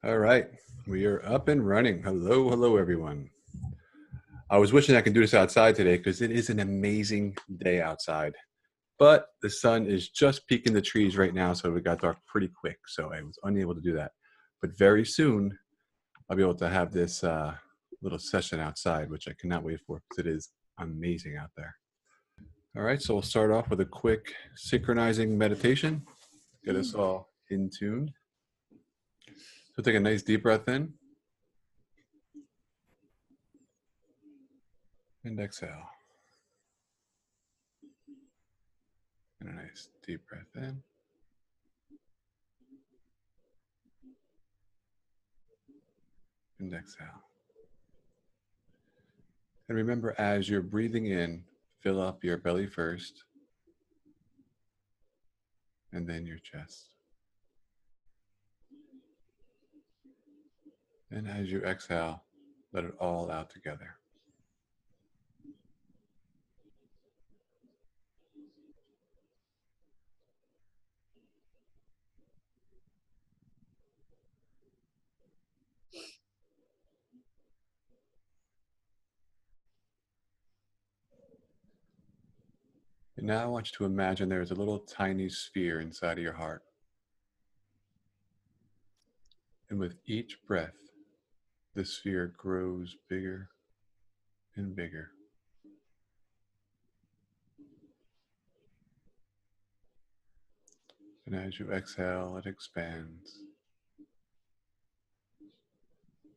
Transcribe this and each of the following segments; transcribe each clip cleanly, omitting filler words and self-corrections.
All right, we are up and running. Hello, everyone. I was wishing I could do this outside today because it is an amazing day outside. But the sun is just peeking the trees right now, so it got dark pretty quick. So I was unable to do that. But very soon, I'll be able to have this little session outside, which I cannot wait for because it is amazing out there. All right, so we'll start off with a quick synchronizing meditation. Get us all in tune. So take a nice deep breath in. And exhale. And a nice deep breath in. And exhale. And remember, as you're breathing in, fill up your belly first, and then your chest. And as you exhale, let it all out together. And now I want you to imagine there is a little tiny sphere inside of your heart. And with each breath, the sphere grows bigger and bigger. And as you exhale, it expands.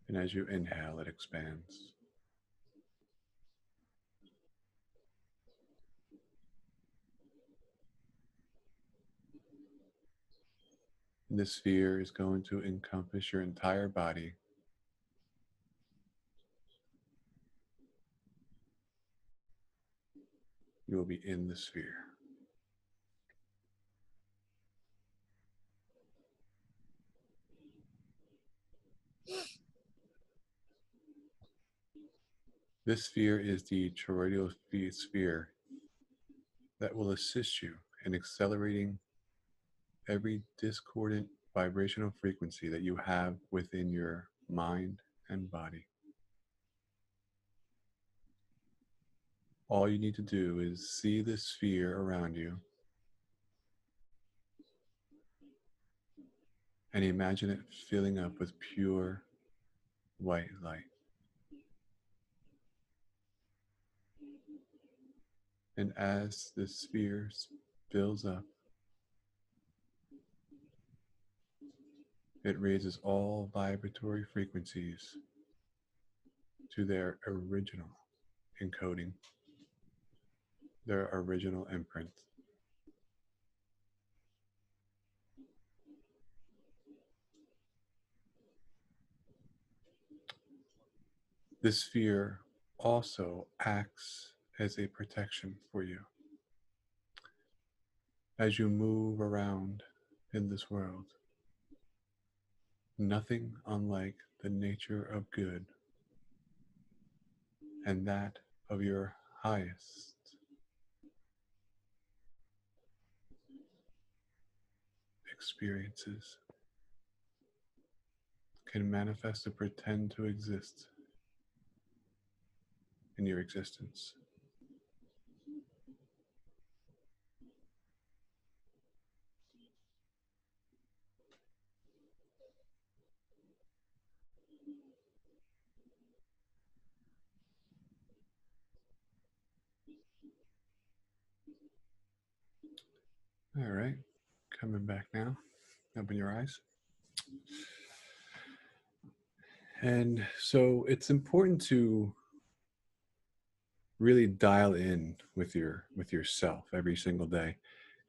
And as you inhale, it expands. And this sphere is going to encompass your entire body. You will be in the sphere. This sphere is the toroidal sphere that will assist you in accelerating every discordant vibrational frequency that you have within your mind and body. All you need to do is see this sphere around you and imagine it filling up with pure white light. And as the sphere fills up, it raises all vibratory frequencies to their original encoding, their original imprint. This sphere also acts as a protection for you. As you move around in this world, nothing unlike the nature of good and that of your highest experiences can manifest or pretend to exist in your existence. All right, coming back now. Open your eyes. And so it's important to really dial in with yourself every single day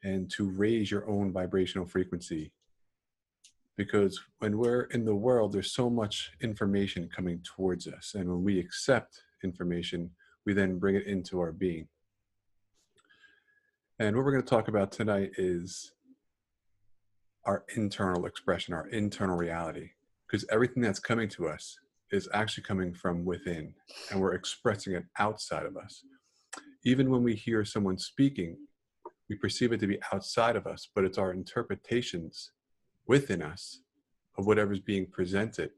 and to raise your own vibrational frequency, because when we're in the world, there's so much information coming towards us, and when we accept information, we then bring it into our being. And what we're going to talk about tonight is our internal expression, our internal reality, because everything that's coming to us is actually coming from within, and we're expressing it outside of us. Even when we hear someone speaking, we perceive it to be outside of us, but it's our interpretations within us of whatever's being presented,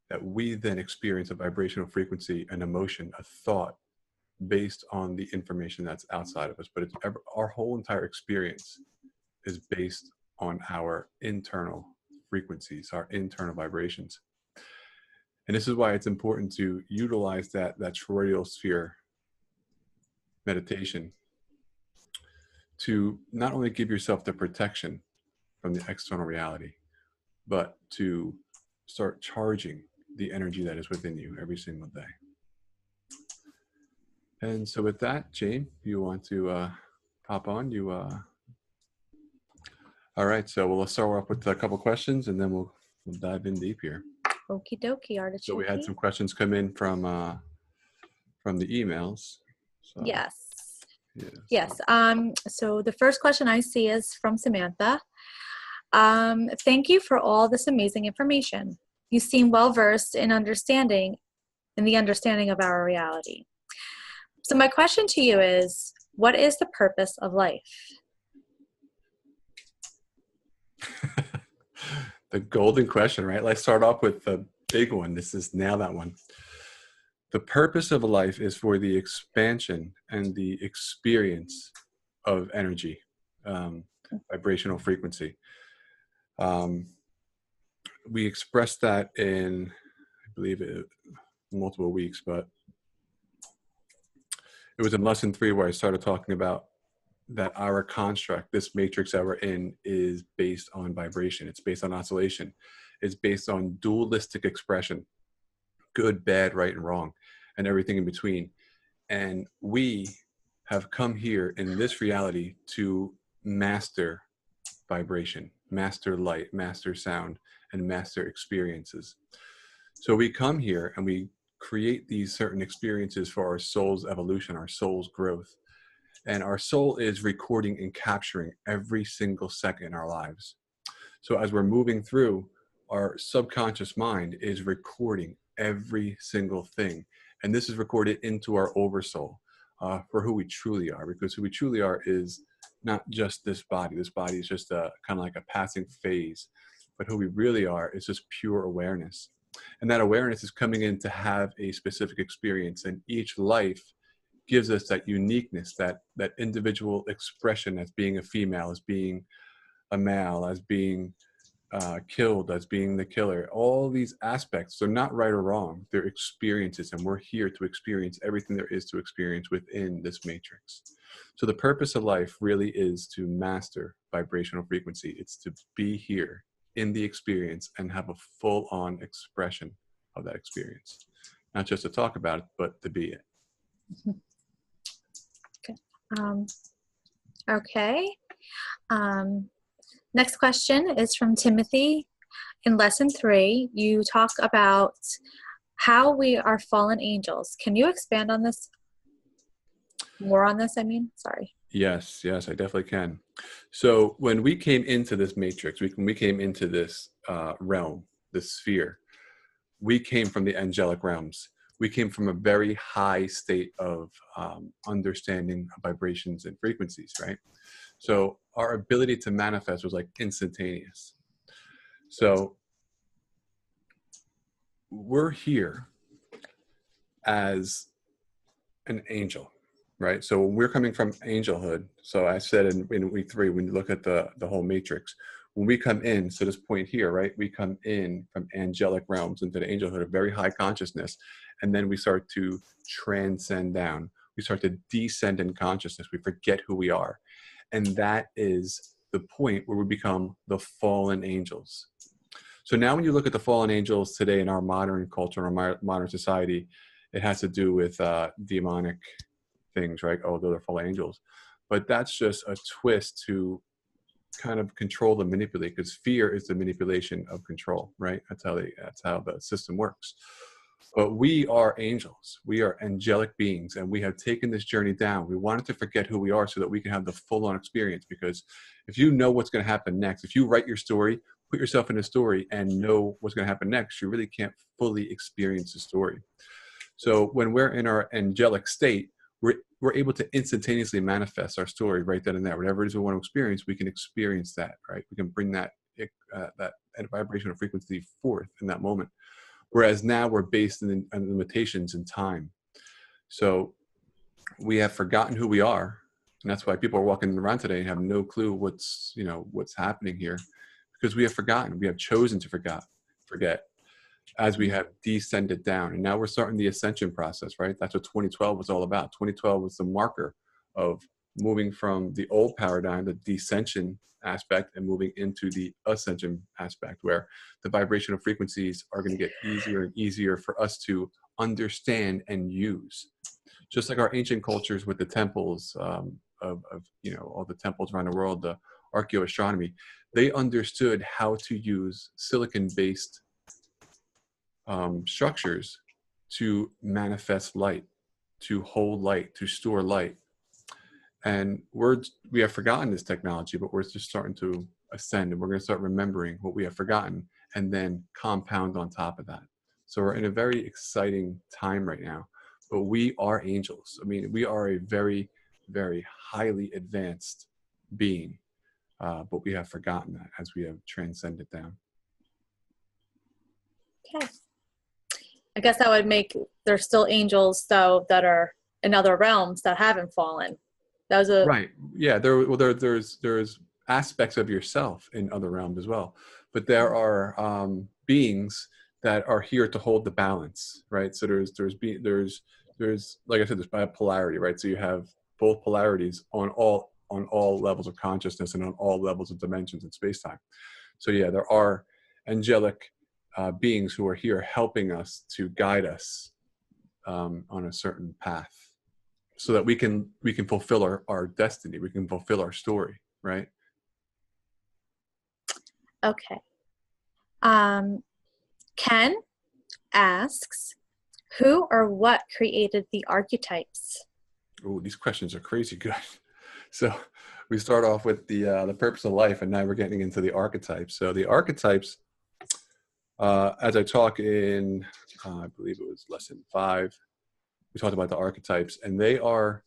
that we then experience a vibrational frequency, an emotion, a thought based on the information that's outside of us. But our whole entire experience is based on our internal frequencies, our internal vibrations. And this is why it's important to utilize that toroidal sphere meditation to not only give yourself the protection from the external reality, but to start charging the energy that is within you every single day. And so with that, Jane, you want to hop on? All right, so we'll start off with a couple questions, and then we'll dive in deep here. Okie dokie, artichoke. So we had some questions come in from the emails. So, yes. Yeah, yes. So the first question I see is from Samantha. Thank you for all this amazing information. You seem well versed in the understanding of our reality. So my question to you is, what is the purpose of life? The golden question, right? Let's start off with the big one. Nail that one. The purpose of life is for the expansion and the experience of energy, vibrational frequency. We expressed that in, I believe, multiple weeks, but it was in lesson 3 where I started talking about that our construct, this matrix that we're in, is based on vibration. It's based on oscillation. It's based on dualistic expression, good, bad, right, and wrong, and everything in between. And we have come here in this reality to master vibration, master light, master sound, and master experiences. So we come here and we create these certain experiences for our soul's evolution, our soul's growth. And our soul is recording and capturing every single second in our lives. So as we're moving through, our subconscious mind is recording every single thing. And this is recorded into our oversoul for who we truly are, because who we truly are is not just this body. This body is just kind of like a passing phase. But who we really are is just pure awareness. And that awareness is coming in to have a specific experience. And each life gives us that uniqueness, that individual expression as being a female, as being a male, as being killed, as being the killer. All these aspects, they're not right or wrong. They're experiences, and we're here to experience everything there is to experience within this matrix. So the purpose of life really is to master vibrational frequency. It's to be here in the experience and have a full-on expression of that experience. Not just to talk about it, but to be it. Okay. Next question is from Timothy. In lesson 3, you talk about how we are fallen angels. Can you expand on this? More on this, I mean? Sorry. Yes, I definitely can. So when we came into this matrix, when we came into this realm, this sphere, we came from the angelic realms. We came from a very high state of understanding of vibrations and frequencies, right? So our ability to manifest was like instantaneous. So we're here as an angel, right? So when we're coming from angelhood, so I said in week 3, when you look at the whole matrix, when we come in, so this point here, right, we come in from angelic realms into the angelhood, a very high consciousness, and then we start to transcend down. We start to descend in consciousness. We forget who we are. And that is the point where we become the fallen angels. So now when you look at the fallen angels today in our modern culture, in our modern society, it has to do with demonic things, right? Oh, those are fallen angels. But that's just a twist to kind of control and manipulate, because fear is the manipulation of control, right? That's how the system works. But we are angels. We are angelic beings, and we have taken this journey down. We wanted to forget who we are so that we can have the full-on experience, because if you know what's going to happen next, if you write your story, put yourself in a story and know what's going to happen next, you really can't fully experience the story. So when we're in our angelic state, we're able to instantaneously manifest our story right then and there. Whatever it is we want to experience, we can experience that, right? We can bring that a vibrational frequency forth in that moment. Whereas now we're based in limitations in time. So we have forgotten who we are. And that's why people are walking around today and have no clue what's happening here, because we have forgotten. We have chosen to forget as we have descended down. And now we're starting the ascension process, right? That's what 2012 was all about. 2012 was the marker of moving from the old paradigm, the descension aspect, and moving into the ascension aspect, where the vibrational frequencies are going to get easier and easier for us to understand and use. Just like our ancient cultures with the temples of all the temples around the world, the archaeoastronomy, they understood how to use silicon-based structures to manifest light, to hold light, to store light. And we have forgotten this technology, but we're just starting to ascend, and we're going to start remembering what we have forgotten and then compound on top of that. So we're in a very exciting time right now. But we are angels. I mean, we are a very, very highly advanced being, but we have forgotten that as we have transcended down. Okay. I guess that would make, there's still angels, though, that are in other realms that haven't fallen. That was right. Yeah. There's aspects of yourself in other realms as well, but there are beings that are here to hold the balance, right? So there's like I said, there's bipolarity, right? So you have both polarities on all levels of consciousness and on all levels of dimensions in space-time. So yeah, there are angelic beings who are here helping us to guide us on a certain path, so that we can fulfill our destiny, we can fulfill our story, right? Okay. Ken asks, who or what created the archetypes? Oh, these questions are crazy good. So we start off with the purpose of life, and now we're getting into the archetypes. So the archetypes, as I talk in, I believe it was lesson 5, we talked about the archetypes, and they are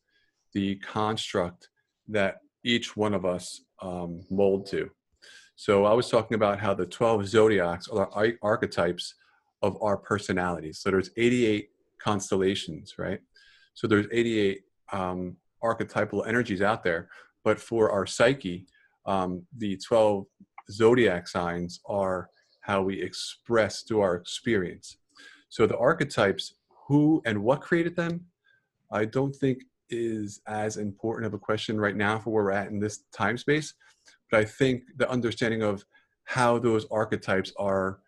the construct that each one of us mold to. So I was talking about how the 12 zodiacs are archetypes of our personalities. So there's 88 constellations, right? So there's 88 archetypal energies out there. But for our psyche, the 12 zodiac signs are how we express through our experience. So the archetypes, who and what created them, I don't think is as important of a question right now for where we're at in this time space. But I think the understanding of how those archetypes are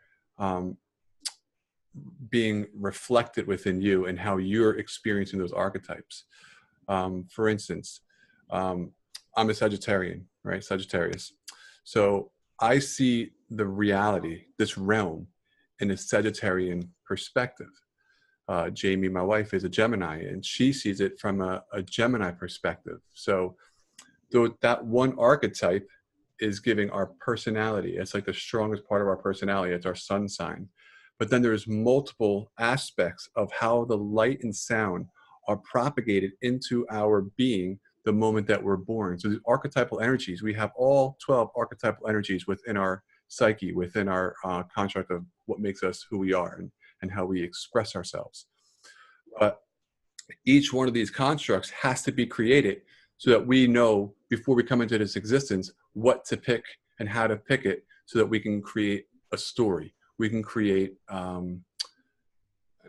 being reflected within you and how you're experiencing those archetypes. For instance, I'm a Sagittarian, right? Sagittarius. So I see the reality, this realm, in a Sagittarian perspective. Jamie, my wife, is a Gemini, and she sees it from a Gemini perspective. So that one archetype is giving our personality. It's like the strongest part of our personality. It's our sun sign. But then there's multiple aspects of how the light and sound are propagated into our being the moment that we're born. So the archetypal energies, we have all 12 archetypal energies within our psyche, within our construct of what makes us who we are and how we express ourselves. But each one of these constructs has to be created so that we know before we come into this existence what to pick and how to pick it, so that we can create a story. We can create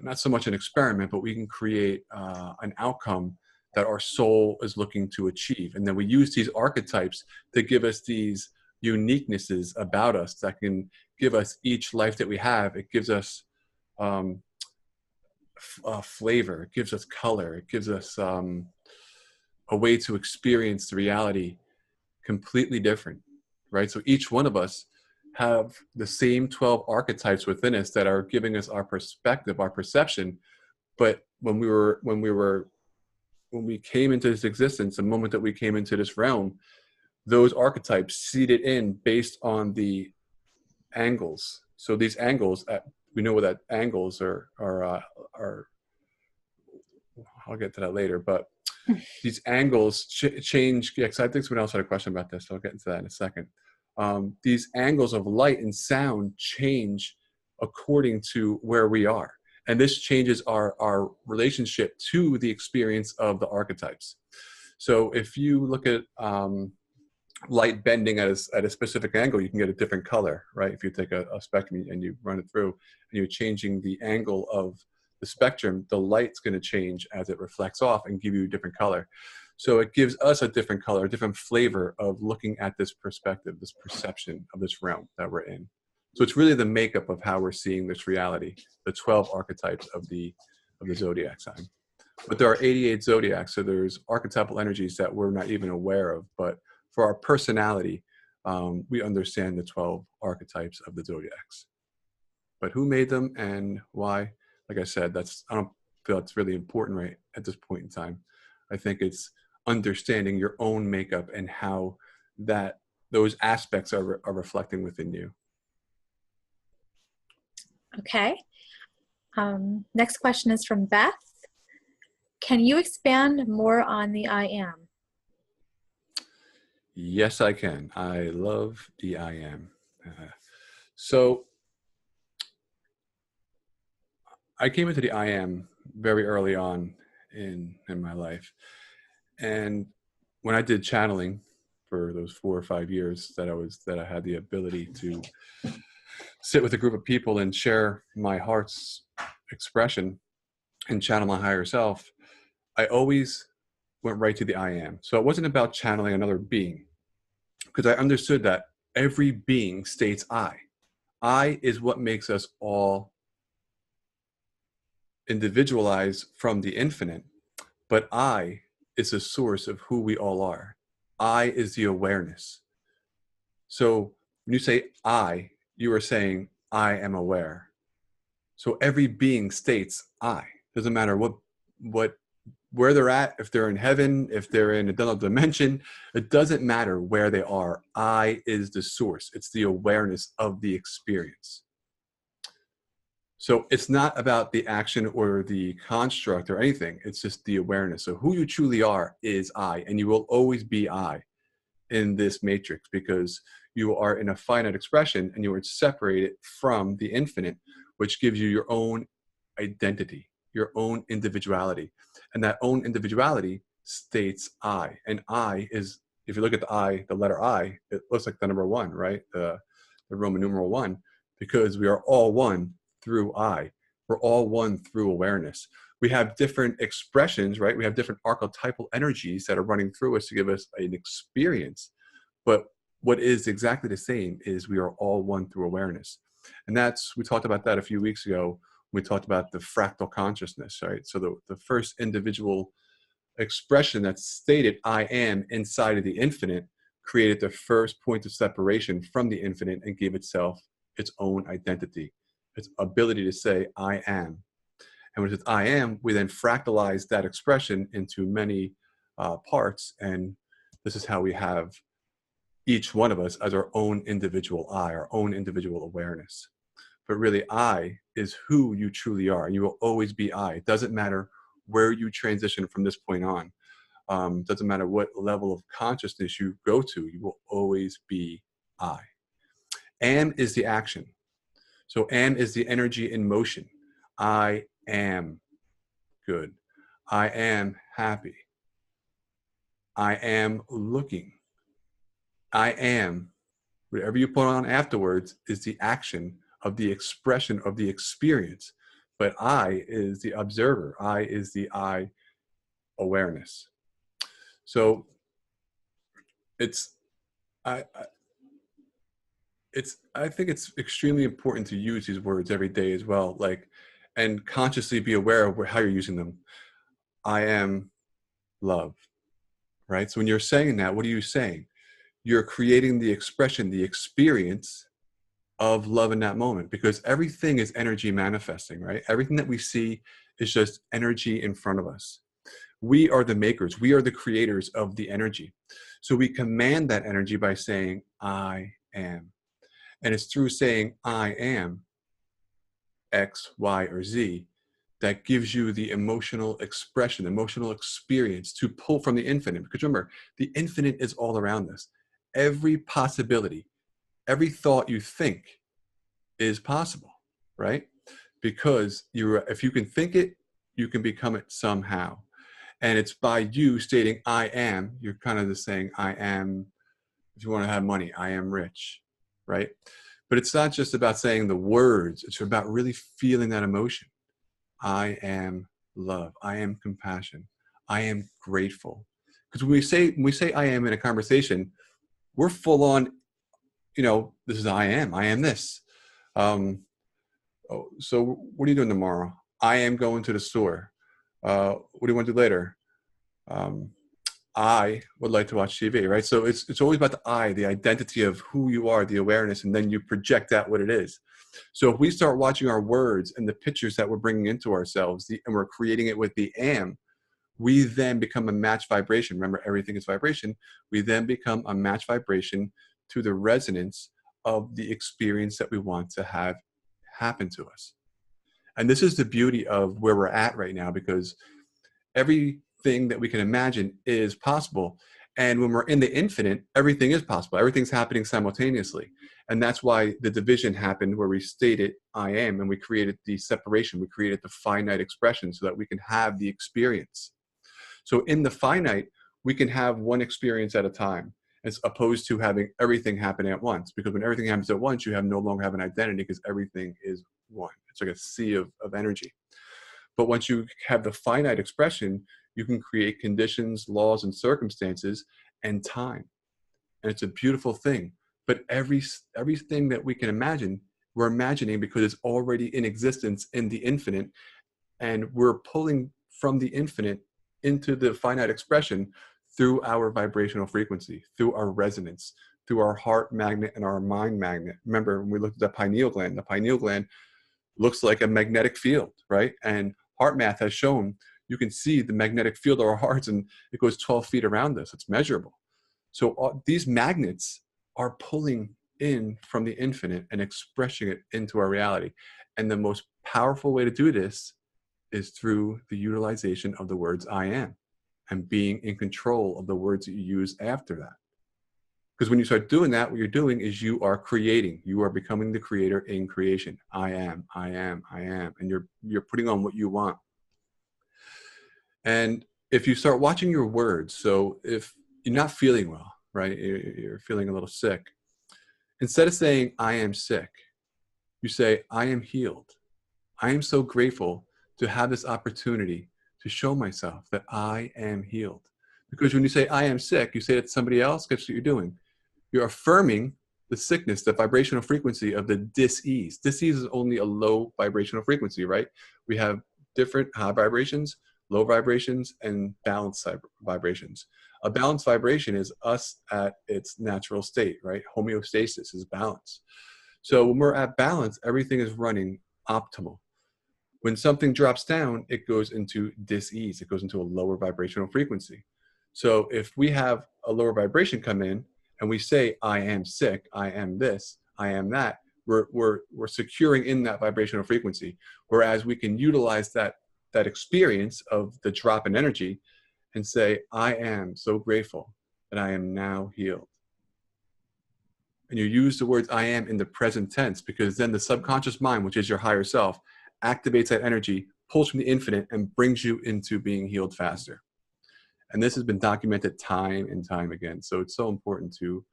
not so much an experiment, but we can create an outcome that our soul is looking to achieve. And then we use these archetypes to give us these uniquenesses about us that can give us each life that we have. It gives us flavor, it gives us color, it gives us a way to experience the reality completely different, right? So each one of us have the same 12 archetypes within us that are giving us our perspective, our perception. But when we came into this existence, the moment that we came into this realm, those archetypes seeded in based on the angles. So these angles, we know what that angles are. I'll get to that later, but these angles change. Yeah, because I think someone else had a question about this, so I'll get into that in a second. these angles of light and sound change according to where we are. And this changes our relationship to the experience of the archetypes. So if you look at light bending at a specific angle, you can get a different color, right? If you take a spectrum and you run it through and you're changing the angle of the spectrum, the light's going to change as it reflects off and give you a different color. So it gives us a different color, a different flavor of looking at this perspective, this perception of this realm that we're in. So it's really the makeup of how we're seeing this reality, the 12 archetypes of the zodiac sign. But there are 88 zodiacs, so there's archetypal energies that we're not even aware of. But for our personality, we understand the 12 archetypes of the zodiacs. But who made them and why? Like I said, I don't feel it's really important right at this point in time. I think it's understanding your own makeup and how those aspects are reflecting within you. Okay. Next question is from Beth. Can you expand more on the I am? Yes, I can. I love the I am. So I came into the I am very early on in my life. And when I did channeling for those 4 or 5 years that I had the ability to sit with a group of people and share my heart's expression and channel my higher self, I always went right to the I am. So it wasn't about channeling another being, because I understood that every being states I. I is what makes us all individualized from the infinite, but I is the source of who we all are. I is the awareness. So when you say I, you are saying I am aware. So every being states I. Doesn't matter where they're at, if they're in heaven, if they're in another dimension, it doesn't matter where they are. I is the source. It's the awareness of the experience. So it's not about the action or the construct or anything. It's just the awareness. So who you truly are is I, and you will always be I in this matrix, because you are in a finite expression and you are separated from the infinite, which gives you your own identity, your own individuality. And that own individuality states I. And I is, if you look at the I, the letter I, it looks like the number 1, right? The Roman numeral 1, because we are all one through I. We're all one through awareness. We have different expressions, right? We have different archetypal energies that are running through us to give us an experience. But what is exactly the same is we are all one through awareness. And we talked about that a few weeks ago. We talked about the fractal consciousness, right? So the first individual expression that stated I am inside of the infinite created the first point of separation from the infinite and gave itself its own identity, its ability to say I am. And when it says I am, we then fractalize that expression into many parts. And this is how we have each one of us as our own individual I, our own individual awareness. But really, I is who you truly are. You will always be I. It doesn't matter where you transition from this point on. Doesn't matter what level of consciousness you go to, you will always be I. Am is the action. So am is the energy in motion. I am good. I am happy. I am looking. I am, whatever you put on afterwards, is the action of the expression of the experience. But I is the observer. I is the I awareness. So I think it's extremely important to use these words every day as well, and consciously be aware of how you're using them. I am love, right? So when you're saying that, what are you saying? You're creating the expression, the experience of love in that moment, because everything is energy manifesting, right? Everything that we see is just energy in front of us. We are the makers. We are the creators of the energy. So we command that energy by saying, I am. And it's through saying, I am X, Y, or Z that gives you the emotional expression, emotional experience to pull from the infinite. Because remember, the infinite is all around us. Every possibility every thought you think is possible, right? Because if you can think it, you can become it somehow. And it's by you stating, I am, you're kind of just saying, I am, if you want to have money, I am rich, right? But it's not just about saying the words, it's about really feeling that emotion. I am love. I am compassion. I am grateful. Because when we say I am in a conversation, we're full on, this is I am this. So what are you doing tomorrow? I am going to the store. What do you want to do later? I would like to watch TV, right? So it's always about the I, the identity of who you are, the awareness, and then you project out what it is. So if we start watching our words and the pictures that we're bringing into ourselves, and we're creating it with the am, we then become a match vibration. Remember, everything is vibration. We then become a match vibration to the resonance of the experience that we want to have happen to us. And this is the beauty of where we're at right now, because everything that we can imagine is possible. And when we're in the infinite, everything is possible. Everything's happening simultaneously. And that's why the division happened, where we stated I am, and we created the separation. We created the finite expression so that we can have the experience. So in the finite, we can have one experience at a time, as opposed to having everything happening at once. Because when everything happens at once, you no longer have an identity, because everything is one. It's like a sea of energy. But once you have the finite expression, you can create conditions, laws, and circumstances, and time. And it's a beautiful thing. But everything that we can imagine, we're imagining because it's already in existence in the infinite. And we're pulling from the infinite into the finite expression through our vibrational frequency, through our resonance, through our heart magnet and our mind magnet. Remember, when we looked at the pineal gland looks like a magnetic field, right? And heart math has shown you can see the magnetic field of our hearts, and it goes 12 feet around us. It's measurable. So these magnets are pulling in from the infinite and expressing it into our reality. And the most powerful way to do this is through the utilization of the words I am, and being in control of the words that you use after that. Because when you start doing that, what you're doing is you are creating. You are becoming the creator in creation. I am, I am, I am. And you're putting on what you want. And if you start watching your words, so if you're not feeling well, right, you're feeling a little sick, instead of saying I am sick, you say I am healed. I am so grateful to have this opportunity to show myself that I am healed. Because when you say I am sick, you say it to somebody else, guess what you're doing? You're affirming the sickness, the vibrational frequency of the dis-ease. Dis-ease is only a low vibrational frequency, right? We have different high vibrations, low vibrations, and balanced vibrations. A balanced vibration is us at its natural state, right? Homeostasis is balance. So when we're at balance, everything is running optimal. When something drops down, it goes into dis-ease. It goes into a lower vibrational frequency. So if we have a lower vibration come in and we say, I am sick, I am this, I am that, we're securing in that vibrational frequency. Whereas we can utilize that experience of the drop in energy and say, I am so grateful that I am now healed. And you use the words I am in the present tense, because then the subconscious mind, which is your higher self, activates that energy, pulls from the infinite, and brings you into being healed faster. And this has been documented time and time again. So it's so important to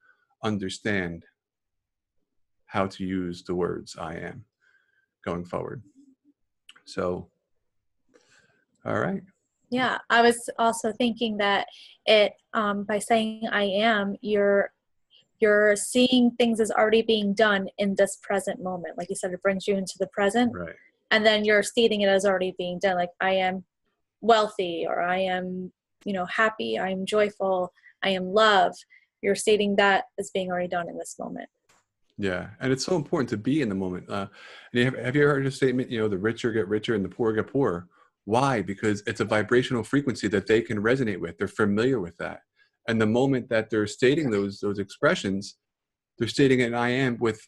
understand how to use the words I am going forward. So, all right. Yeah, I was also thinking that by saying I am, you're seeing things as already being done in this present moment. Like you said, it brings you into the present. Right. And then you're stating it as already being done. Like I am wealthy, or I am, happy, I am joyful, I am love. You're stating that as being already done in this moment. Yeah. And it's so important to be in the moment. Have you ever heard a statement, the richer get richer and the poor get poorer? Why? Because it's a vibrational frequency that they can resonate with. They're familiar with that. And the moment that they're stating those expressions, they're stating an I am with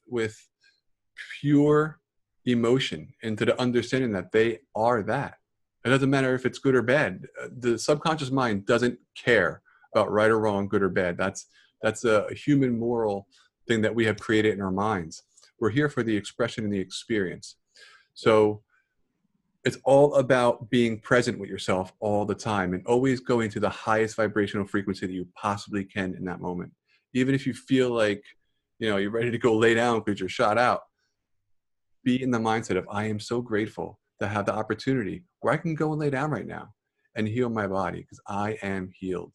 pure emotion, into the understanding that they are that. It doesn't matter if it's good or bad. The subconscious mind doesn't care about right or wrong, good or bad. That's a human moral thing that we have created in our minds. We're here for the expression and the experience. So it's all about being present with yourself all the time and always going to the highest vibrational frequency that you possibly can in that moment. Even if you feel like, you're ready to go lay down because you're shot out, be in the mindset of, I am so grateful to have the opportunity where I can go and lay down right now and heal my body because I am healed.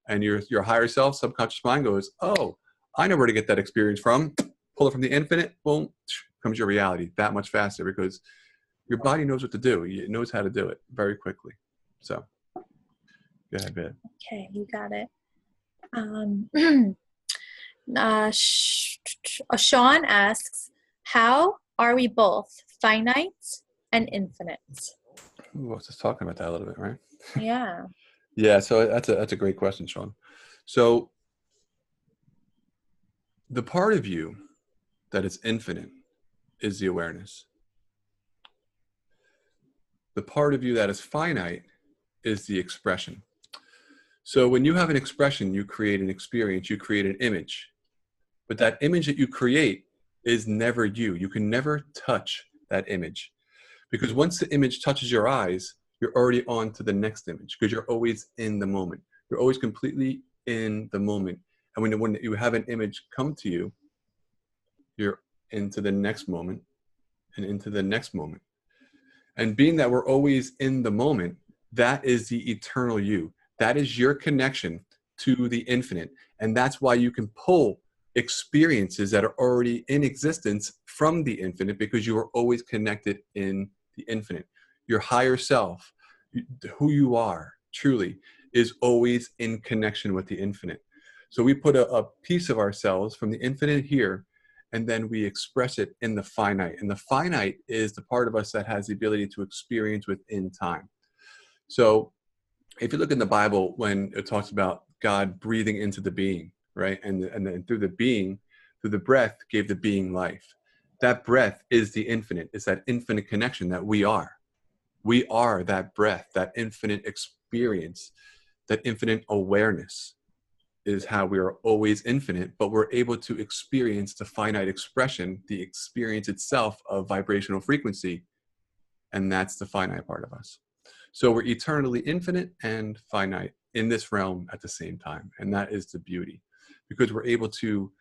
And your higher self, subconscious mind goes, oh, I know where to get that experience from. Pull it from the infinite, boom, comes your reality that much faster because your body knows what to do. It knows how to do it very quickly. So, go ahead, babe. Okay, you got it. Sean asks, how are we both finite and infinite? Ooh, I was just talking about that a little bit, right? Yeah. Yeah, so that's a great question, Sean. So the part of you that is infinite is the awareness. The part of you that is finite is the expression. So when you have an expression, you create an experience, you create an image. But that image that you create is never you. You can never touch that image. Because once the image touches your eyes, you're already on to the next image because you're always in the moment. You're always completely in the moment. And when you have an image come to you, you're into the next moment and into the next moment. And being that we're always in the moment, that is the eternal you. That is your connection to the infinite. And that's why you can pull experiences that are already in existence from the infinite because you are always connected in the infinite. Your higher self, who you are truly, is always in connection with the infinite. So we put a piece of ourselves from the infinite here, and then we express it in the finite. And the finite is the part of us that has the ability to experience within time. So if you look in the Bible, when it talks about God breathing into the being, right? And then through the being, through the breath, gave the being life. That breath is the infinite. It's that infinite connection that we are. We are that breath, that infinite experience, that infinite awareness is how we are always infinite, but we're able to experience the finite expression, the experience itself of vibrational frequency, and that's the finite part of us. So we're eternally infinite and finite in this realm at the same time, and that is the beauty, because we're able to,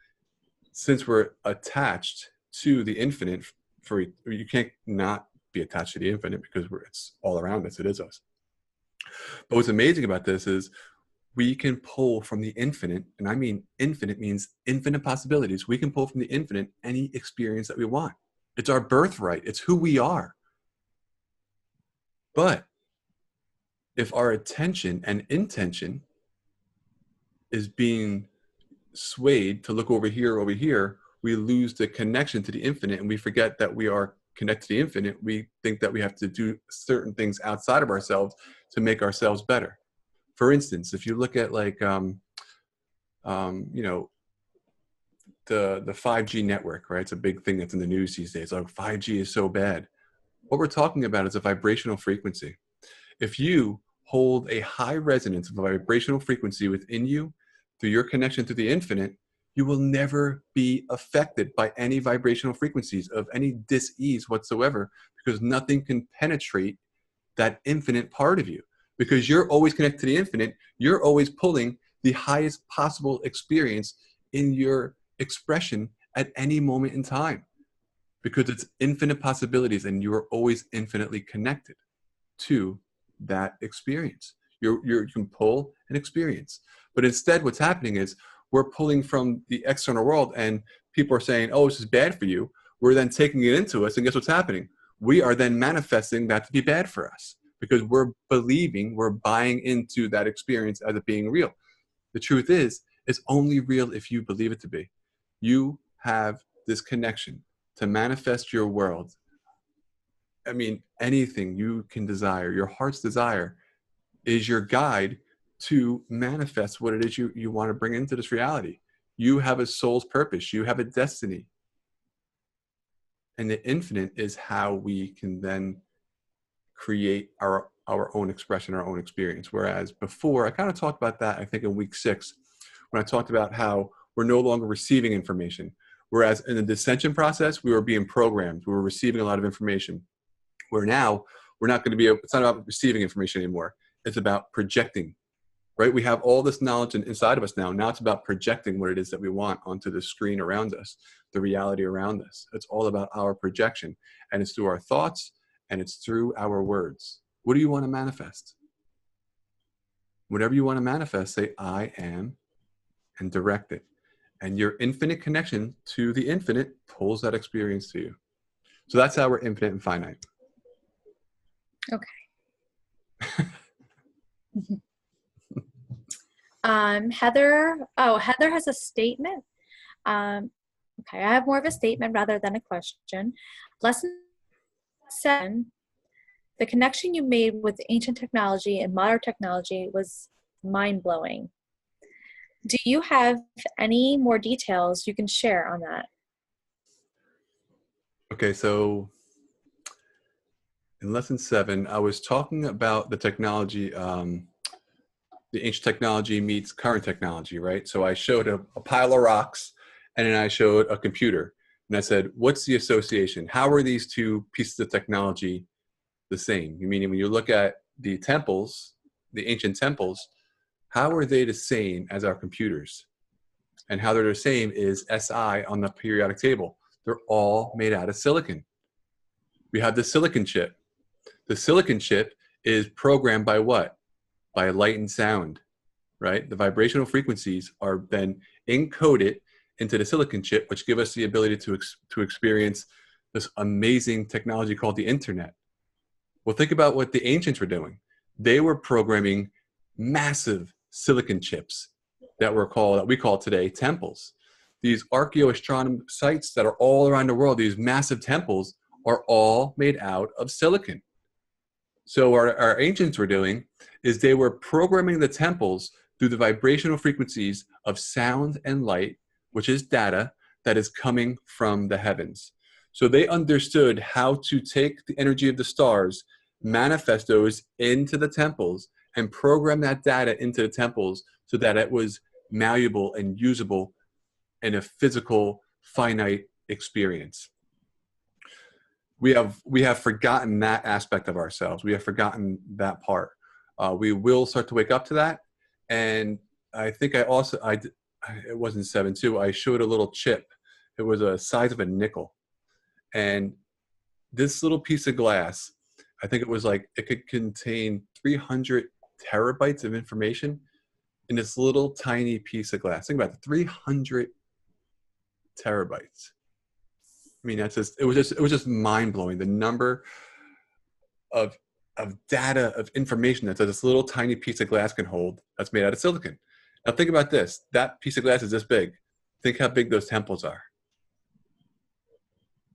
since we're attached to the infinite, you can't not be attached to the infinite because it's all around us, it is us. But what's amazing about this is we can pull from the infinite, and I mean infinite means infinite possibilities. We can pull from the infinite any experience that we want. It's our birthright. It's who we are. But if our attention and intention is being swayed to look over here, we lose the connection to the infinite, and we forget that we are connected to the infinite. We think that we have to do certain things outside of ourselves to make ourselves better. For instance, if you look at like, the 5G network, right? It's a big thing that's in the news these days. Like 5G is so bad. What we're talking about is a vibrational frequency. If you hold a high resonance of a vibrational frequency within you through your connection to the infinite, you will never be affected by any vibrational frequencies of any dis-ease whatsoever, because nothing can penetrate that infinite part of you. Because you're always connected to the infinite, you're always pulling the highest possible experience in your expression at any moment in time. Because it's infinite possibilities, and you are always infinitely connected to that experience. You can pull an experience. But instead, what's happening is we're pulling from the external world, and people are saying, oh, this is bad for you. We're then taking it into us, and guess what's happening? We are then manifesting that to be bad for us. Because we're buying into that experience as it being real. The truth is, it's only real if you believe it to be. You have this connection to manifest your world. I mean, anything you can desire, your heart's desire, is your guide to manifest what it is you want to bring into this reality. You have a soul's purpose. You have a destiny. And the infinite is how we can then create our own expression, our own experience. Whereas before, I kind of talked about that, I think in week 6, when I talked about how we're no longer receiving information. Whereas in the dissension process, we were being programmed. We were receiving a lot of information. Where now, we're not going to be, it's not about receiving information anymore. It's about projecting, right? We have all this knowledge inside of us now. Now it's about projecting what it is that we want onto the screen around us, the reality around us. It's all about our projection. And it's through our thoughts and it's through our words. What do you want to manifest? Whatever you want to manifest, say, I am, and direct it. And your infinite connection to the infinite pulls that experience to you. So that's how we're infinite and finite. Okay. Heather has a statement. Okay, I have more of a statement rather than a question. Lesson 7, the connection you made with ancient technology and modern technology was mind-blowing. Do you have any more details you can share on that? Okay, so in lesson 7, I was talking about the technology, the ancient technology meets current technology, right? So I showed a pile of rocks, and then I showed a computer. And I said, what's the association? How are these two pieces of technology the same? Meaning when you look at the temples, the ancient temples, how are they the same as our computers? And how they're the same is SI on the periodic table. They're all made out of silicon. We have the silicon chip. The silicon chip is programmed by what? By light and sound, right? The vibrational frequencies are then encoded into the silicon chip, which give us the ability to experience this amazing technology called the internet. Well, think about what the ancients were doing. They were programming massive silicon chips that we call today temples. These archaeoastronomy sites that are all around the world, these massive temples, are all made out of silicon. So what our ancients were doing is they were programming the temples through the vibrational frequencies of sound and light, which is data that is coming from the heavens. So they understood how to take the energy of the stars, manifest those into the temples, and program that data into the temples so that it was malleable and usable in a physical, finite experience. We have forgotten that aspect of ourselves. We have forgotten that part. We will start to wake up to that. And I think it wasn't 7 too. I showed a little chip. It was the size of a nickel. And this little piece of glass, I think it was like, it could contain 300 terabytes of information in this little tiny piece of glass. Think about it, 300 terabytes. I mean, it was just mind blowing. The number of data, of information that this little tiny piece of glass can hold that's made out of silicon. Now think about this. That piece of glass is this big. Think how big those temples are.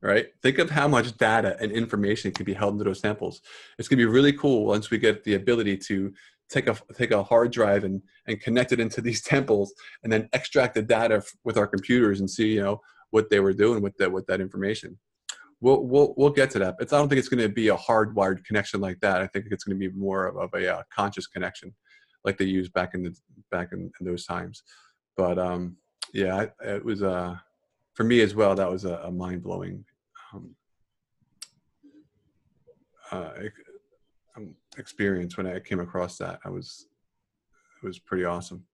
Right? Think of how much data and information can be held into those temples. It's going to be really cool once we get the ability to take a hard drive and connect it into these temples and then extract the data with our computers and see, what they were doing with that information. We'll get to that. But I don't think it's going to be a hardwired connection like that. I think it's going to be more of a conscious connection, like they used back in those times. But yeah, it was for me as well. That was a mind blowing experience when I came across that. It was pretty awesome.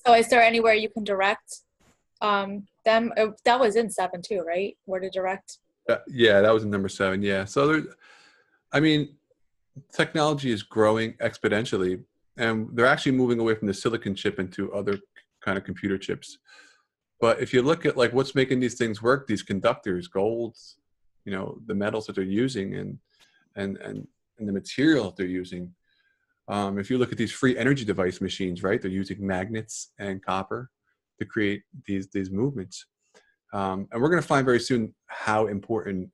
So is there anywhere you can direct them? That was in 7 too, right? Where to direct? Yeah, that was in number 7. Yeah. So technology is growing exponentially, and they're actually moving away from the silicon chip into other kind of computer chips. But if you look at like what's making these things work, these conductors, gold, the metals that they're using and the material that they're using. If you look at these free energy device machines, right, they're using magnets and copper to create these movements. And we're going to find very soon how important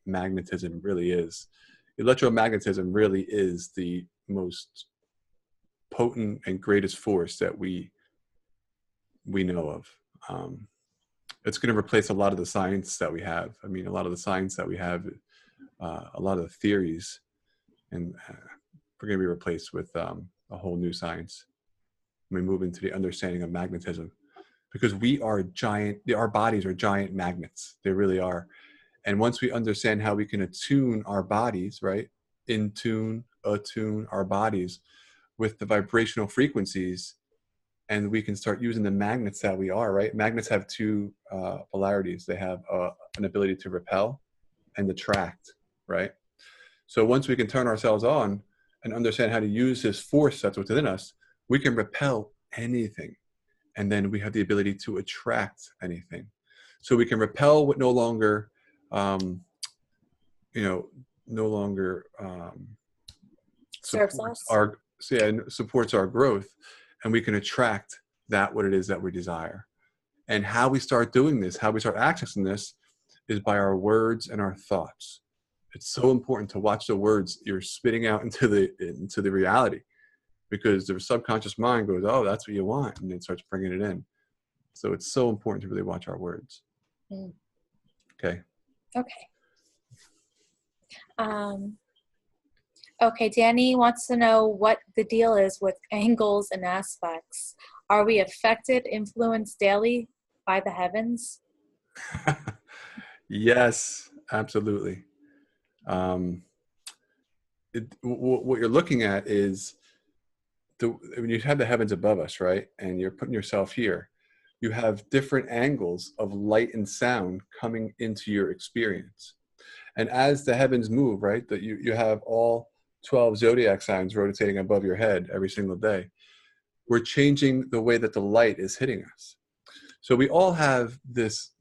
magnetism really is. Electromagnetism really is the most potent and greatest force that we know of. It's going to replace a lot of the science that we have. I mean, a lot of the science that we have, a lot of the theories, and we're going to be replaced with a whole new science. when we move into the understanding of magnetism, because our bodies are giant magnets. They really are. And once we understand how we can attune our bodies, right? Attune our bodies with the vibrational frequencies, and we can start using the magnets that we are, right? Magnets have two polarities. They have an ability to repel and attract, right? So once we can turn ourselves on and understand how to use this force that's within us, we can repel anything. And then we have the ability to attract anything. So we can repel what no longer, Serves supports us. supports our growth, and we can attract what it is that we desire. And how we start doing this, how we start accessing this, is by our words and our thoughts. It's so important to watch the words you're spitting out into the reality, because the subconscious mind goes, oh, that's what you want, and it starts bringing it in. So it's so important to really watch our words. Okay. Okay, Danny wants to know what the deal is with angles and aspects. Are we affected, influenced daily by the heavens? Yes, absolutely. What you're looking at is when you have the heavens above us, right, and you're putting yourself here, you have different angles of light and sound coming into your experience. And as the heavens move, right, that you have all 12 zodiac signs rotating above your head every single day, we're changing the way that the light is hitting us. So we all have this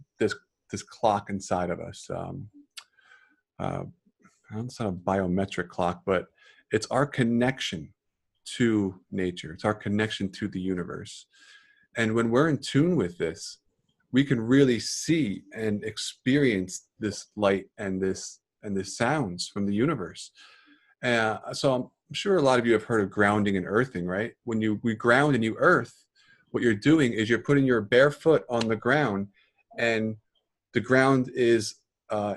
clock inside of us. It's not a biometric clock, but it's our connection to nature. It's our connection to the universe. And when we're in tune with this, we can really see and experience this light and this sounds from the universe. So I'm sure a lot of you have heard of grounding and earthing, right? When we ground and you earth, what you're doing is you're putting your bare foot on the ground, and the ground is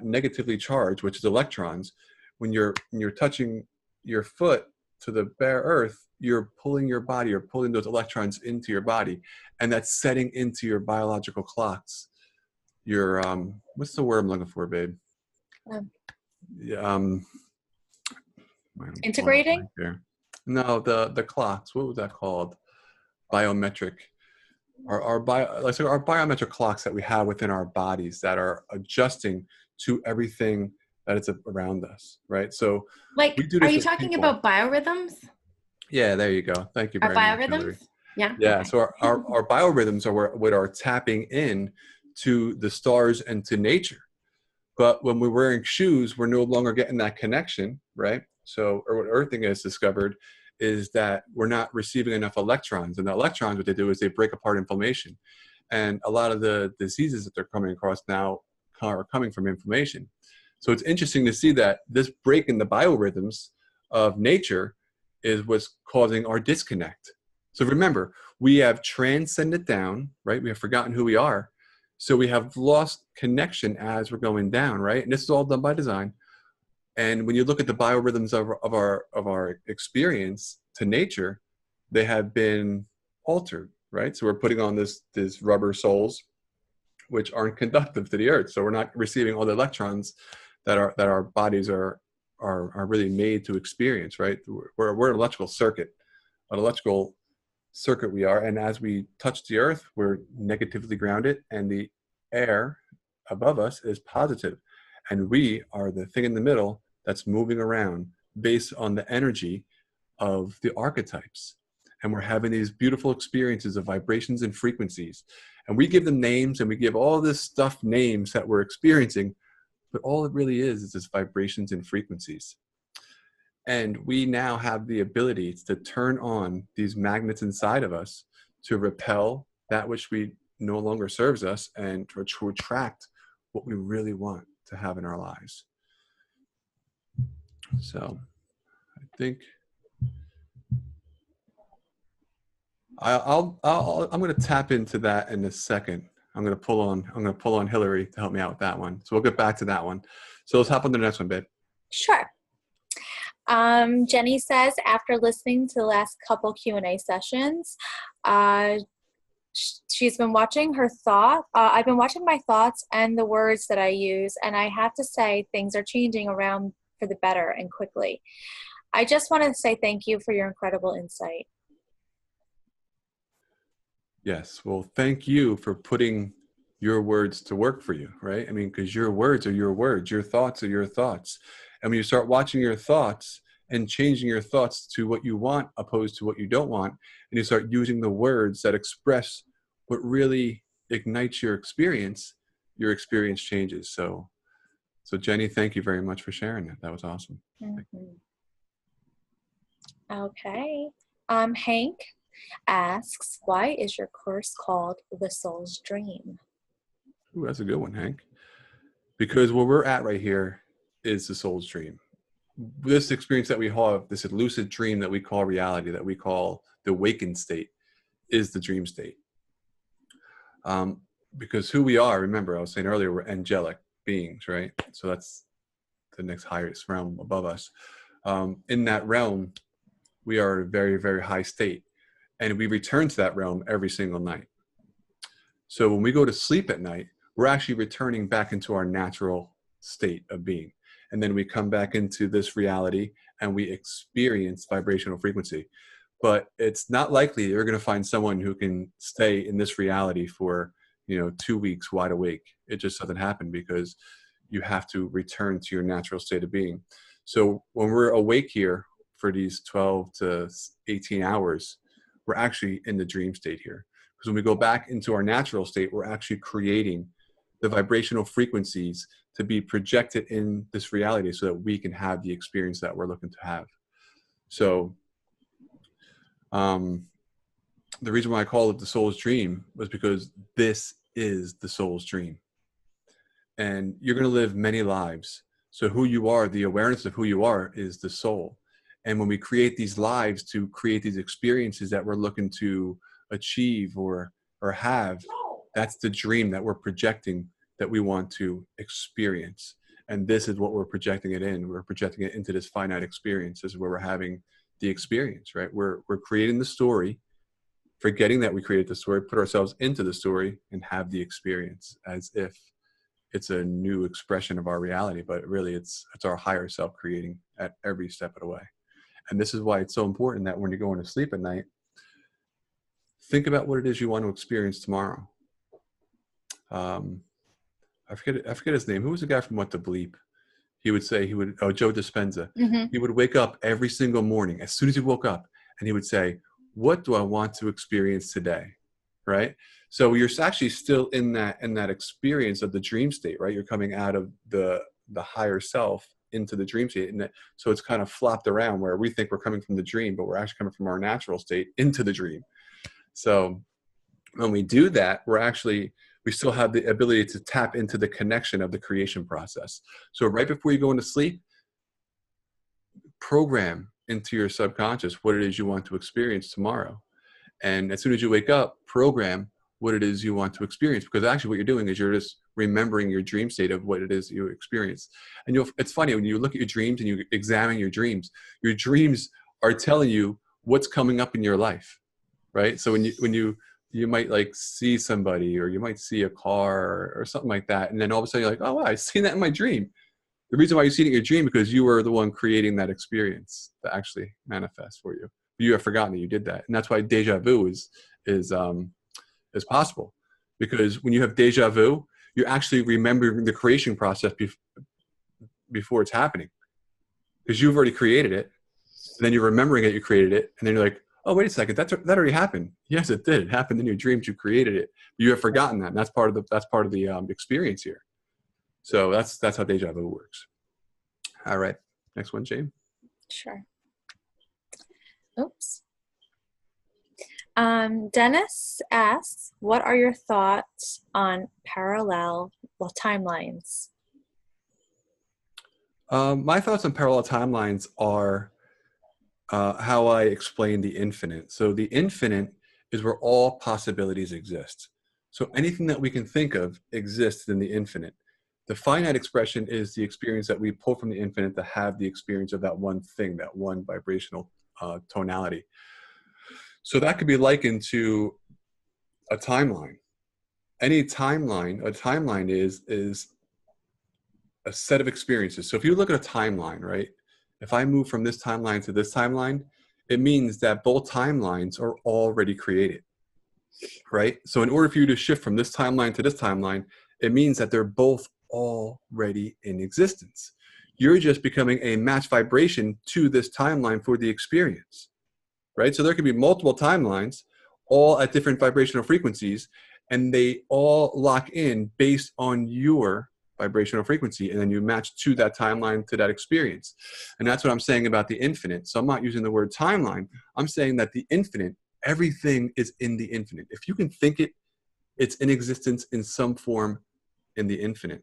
negatively charged, which is electrons. When you're touching your foot to the bare earth, you're pulling your body, you're pulling those electrons into your body, and that's setting into your biological clocks. Your what's the word I'm looking for, babe? Integrating? No, the clocks. What was that called? Biometric. Our biometric clocks that we have within our bodies that are adjusting to everything that is around us, right? So, like, are you talking about biorhythms? Yeah, there you go. Thank you very much. Our biorhythms? Hillory. Yeah. Yeah. Okay. So our biorhythms are what are tapping in to the stars and to nature. But when we're wearing shoes, we're no longer getting that connection, right? So, or what earthing has discovered is that we're not receiving enough electrons. And the electrons, what they do is they break apart inflammation. And a lot of the diseases that they're coming across now are coming from inflammation. So it's interesting to see that this break in the biorhythms of nature is what's causing our disconnect. So remember, we have transcended down, right? We have forgotten who we are. So we have lost connection as we're going down, right? And this is all done by design. And when you look at the biorhythms of our experience to nature, they have been altered, right? So we're putting on this rubber soles, which aren't conductive to the earth. So we're not receiving all the electrons that our bodies are really made to experience, right? We're an electrical circuit we are. And as we touch the earth, we're negatively grounded, and the air above us is positive. And we are the thing in the middle that's moving around based on the energy of the archetypes. And we're having these beautiful experiences of vibrations and frequencies. And we give them names, and we give all this stuff names that we're experiencing, but all it really is just vibrations and frequencies. And we now have the ability to turn on these magnets inside of us to repel that which we no longer serves us, and to attract what we really want to have in our lives. So I think I'm going to tap into that in a second. I'm going to pull on Hillory to help me out with that one. So we'll get back to that one. So let's hop on to the next one, babe. Sure. Jenny says, after listening to the last couple Q&A sessions, she's been watching her thought. I've been watching my thoughts and the words that I use, and I have to say things are changing around for the better and quickly. I just want to say thank you for your incredible insight. Yes. Well, thank you for putting your words to work for you, right? I mean, because your words are your words, your thoughts are your thoughts. And when you start watching your thoughts and changing your thoughts to what you want opposed to what you don't want, and you start using the words that express what really ignites your experience changes. So Jenny, thank you very much for sharing that. That was awesome. Mm-hmm. Okay. Hank asks, why is your course called The Soul's Dream? Ooh, that's a good one, Hank. Because where we're at right here is the soul's dream. This experience that we have, this lucid dream that we call reality, that we call the awakened state, is the dream state. Because who we are, remember, I was saying earlier, we're angelic beings, right? So that's the next highest realm above us. In that realm, we are at a very, very high state. And we return to that realm every single night. So when we go to sleep at night, we're actually returning back into our natural state of being. And then we come back into this reality and we experience vibrational frequency. But it's not likely you're going to find someone who can stay in this reality for, 2 weeks wide awake. It just doesn't happen because you have to return to your natural state of being. So when we're awake here for these 12 to 18 hours, we're actually in the dream state here. Because when we go back into our natural state, we're actually creating the vibrational frequencies to be projected in this reality so that we can have the experience that we're looking to have. So the reason why I call it the soul's dream was because this is the soul's dream. And you're going to live many lives. So who you are, the awareness of who you are, is the soul. And when we create these lives to create these experiences that we're looking to achieve or have, that's the dream that we're projecting that we want to experience. And this is what we're projecting it in. We're projecting it into this finite experience. This is where we're having the experience, right? We're creating the story, forgetting that we created the story, put ourselves into the story and have the experience as if it's a new expression of our reality, but really it's our higher self creating at every step of the way. And this is why it's so important that when you're going to sleep at night, think about what it is you want to experience tomorrow. I forget his name. Who was the guy from What the Bleep? Joe Dispenza. Mm-hmm. He would wake up every single morning, as soon as he woke up, and he would say, what do I want to experience today? Right? So you're actually still in that experience of the dream state, right? You're coming out of the higher self into the dream state. So it's kind of flopped around where we think we're coming from the dream, but we're actually coming from our natural state into the dream. So when we do that, we still have the ability to tap into the connection of the creation process. So right before you go into sleep, program into your subconscious what it is you want to experience tomorrow. And as soon as you wake up, program what it is you want to experience. Because actually what you're doing is you're just remembering your dream state of what it is you experience. And it's funny, when you look at your dreams and you examine your dreams are telling you what's coming up in your life, right? So when you might like see somebody, or you might see a car or something like that, and then all of a sudden you're like, oh wow, I've seen that in my dream. The reason why you see it in your dream because you were the one creating that experience that actually manifests for you. You have forgotten that you did that, and that's why deja vu is possible. Because when you have deja vu, you're actually remembering the creation process before it's happening, because you've already created it, and then you're remembering that you created it, and then you're like, oh, wait a second, that already happened. Yes, it did. It happened in your dreams. You created it. You have forgotten that, and that's part of the experience here. So that's how deja vu works. All right, next one, Jane. Sure. Oops. Dennis asks, what are your thoughts on parallel timelines? My thoughts on parallel timelines are how I explain the infinite. So the infinite is where all possibilities exist. So anything that we can think of exists in the infinite. The finite expression is the experience that we pull from the infinite to have the experience of that one thing, that one vibrational tonality. So that could be likened to a timeline. Any timeline, a timeline is a set of experiences. So if you look at a timeline, right? If I move from this timeline to this timeline, it means that both timelines are already created, right? So in order for you to shift from this timeline to this timeline, it means that they're both already in existence. You're just becoming a match vibration to this timeline for the experience, right? So there could be multiple timelines, all at different vibrational frequencies, and they all lock in based on your vibrational frequency, and then you match to that timeline, to that experience. And that's what I'm saying about the infinite. So I'm not using the word timeline. I'm saying that the infinite, everything is in the infinite. If you can think it, it's in existence in some form in the infinite.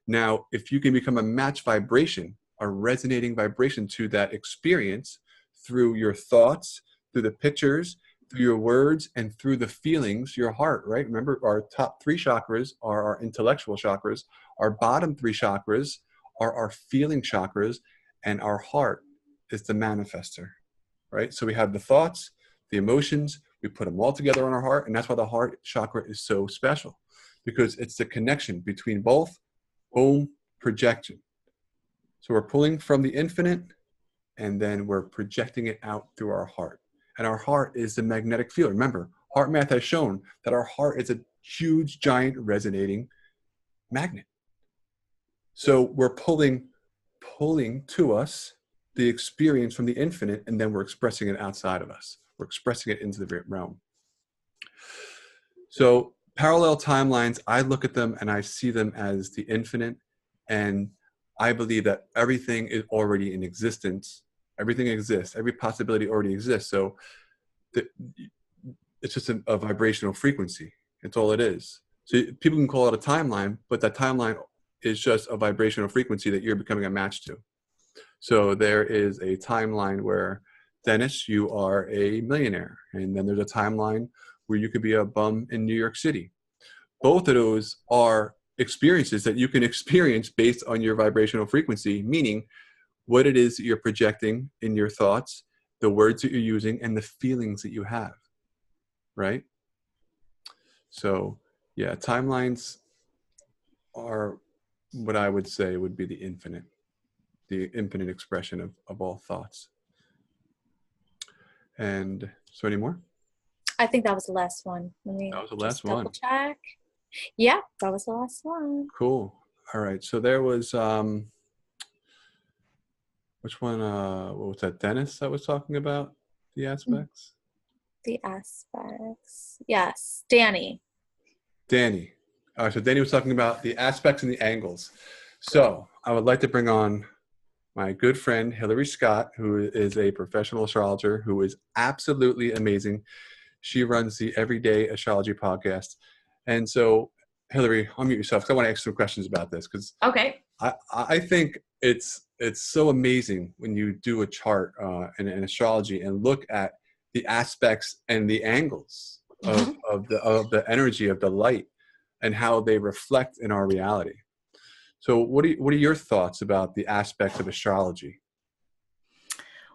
Now, if you can become a match vibration, a resonating vibration to that experience through your thoughts, through the pictures, through your words, and through the feelings, your heart, right? Remember, our top 3 chakras are our intellectual chakras. Our bottom 3 chakras are our feeling chakras, and our heart is the manifester, right? So we have the thoughts, the emotions, we put them all together on our heart, and that's why the heart chakra is so special, because it's the connection between both. Boom, projection. So we're pulling from the infinite, and then we're projecting it out through our heart. And our heart is the magnetic field. Remember, heart math has shown that our heart is a huge, giant, resonating magnet. So we're pulling to us the experience from the infinite, and then we're expressing it outside of us. We're expressing it into the realm. So parallel timelines, I look at them and I see them as the infinite, and I believe that everything is already in existence. Everything exists. Every possibility already exists. So it's just a vibrational frequency. It's all it is. So people can call it a timeline, but that timeline is just a vibrational frequency that you're becoming a match to. So there is a timeline where, Dennis, you are a millionaire. And then there's a timeline where you could be a bum in New York City. Both of those are experiences that you can experience based on your vibrational frequency, meaning what it is that you're projecting in your thoughts, the words that you're using, and the feelings that you have, right? So, yeah, timelines are what I would say would be the infinite expression of all thoughts. And so any more? I think that was the last one. That was the last one. Double check. Yeah, that was the last one. Cool. All right. So there was, which one, what was that, Dennis that was talking about the aspects? The aspects. Yes, Danny. All right, so Danny was talking about the aspects and the angles. So I would like to bring on my good friend, Hillory Skott, who is a professional astrologer who is absolutely amazing. She runs the Everyday Astrology podcast. And so, Hillory, unmute yourself, because I want to ask some questions about this. Because okay. I think it's so amazing when you do a chart in astrology and look at the aspects and the angles of the energy of the light and how they reflect in our reality. So what are your thoughts about the aspects of astrology?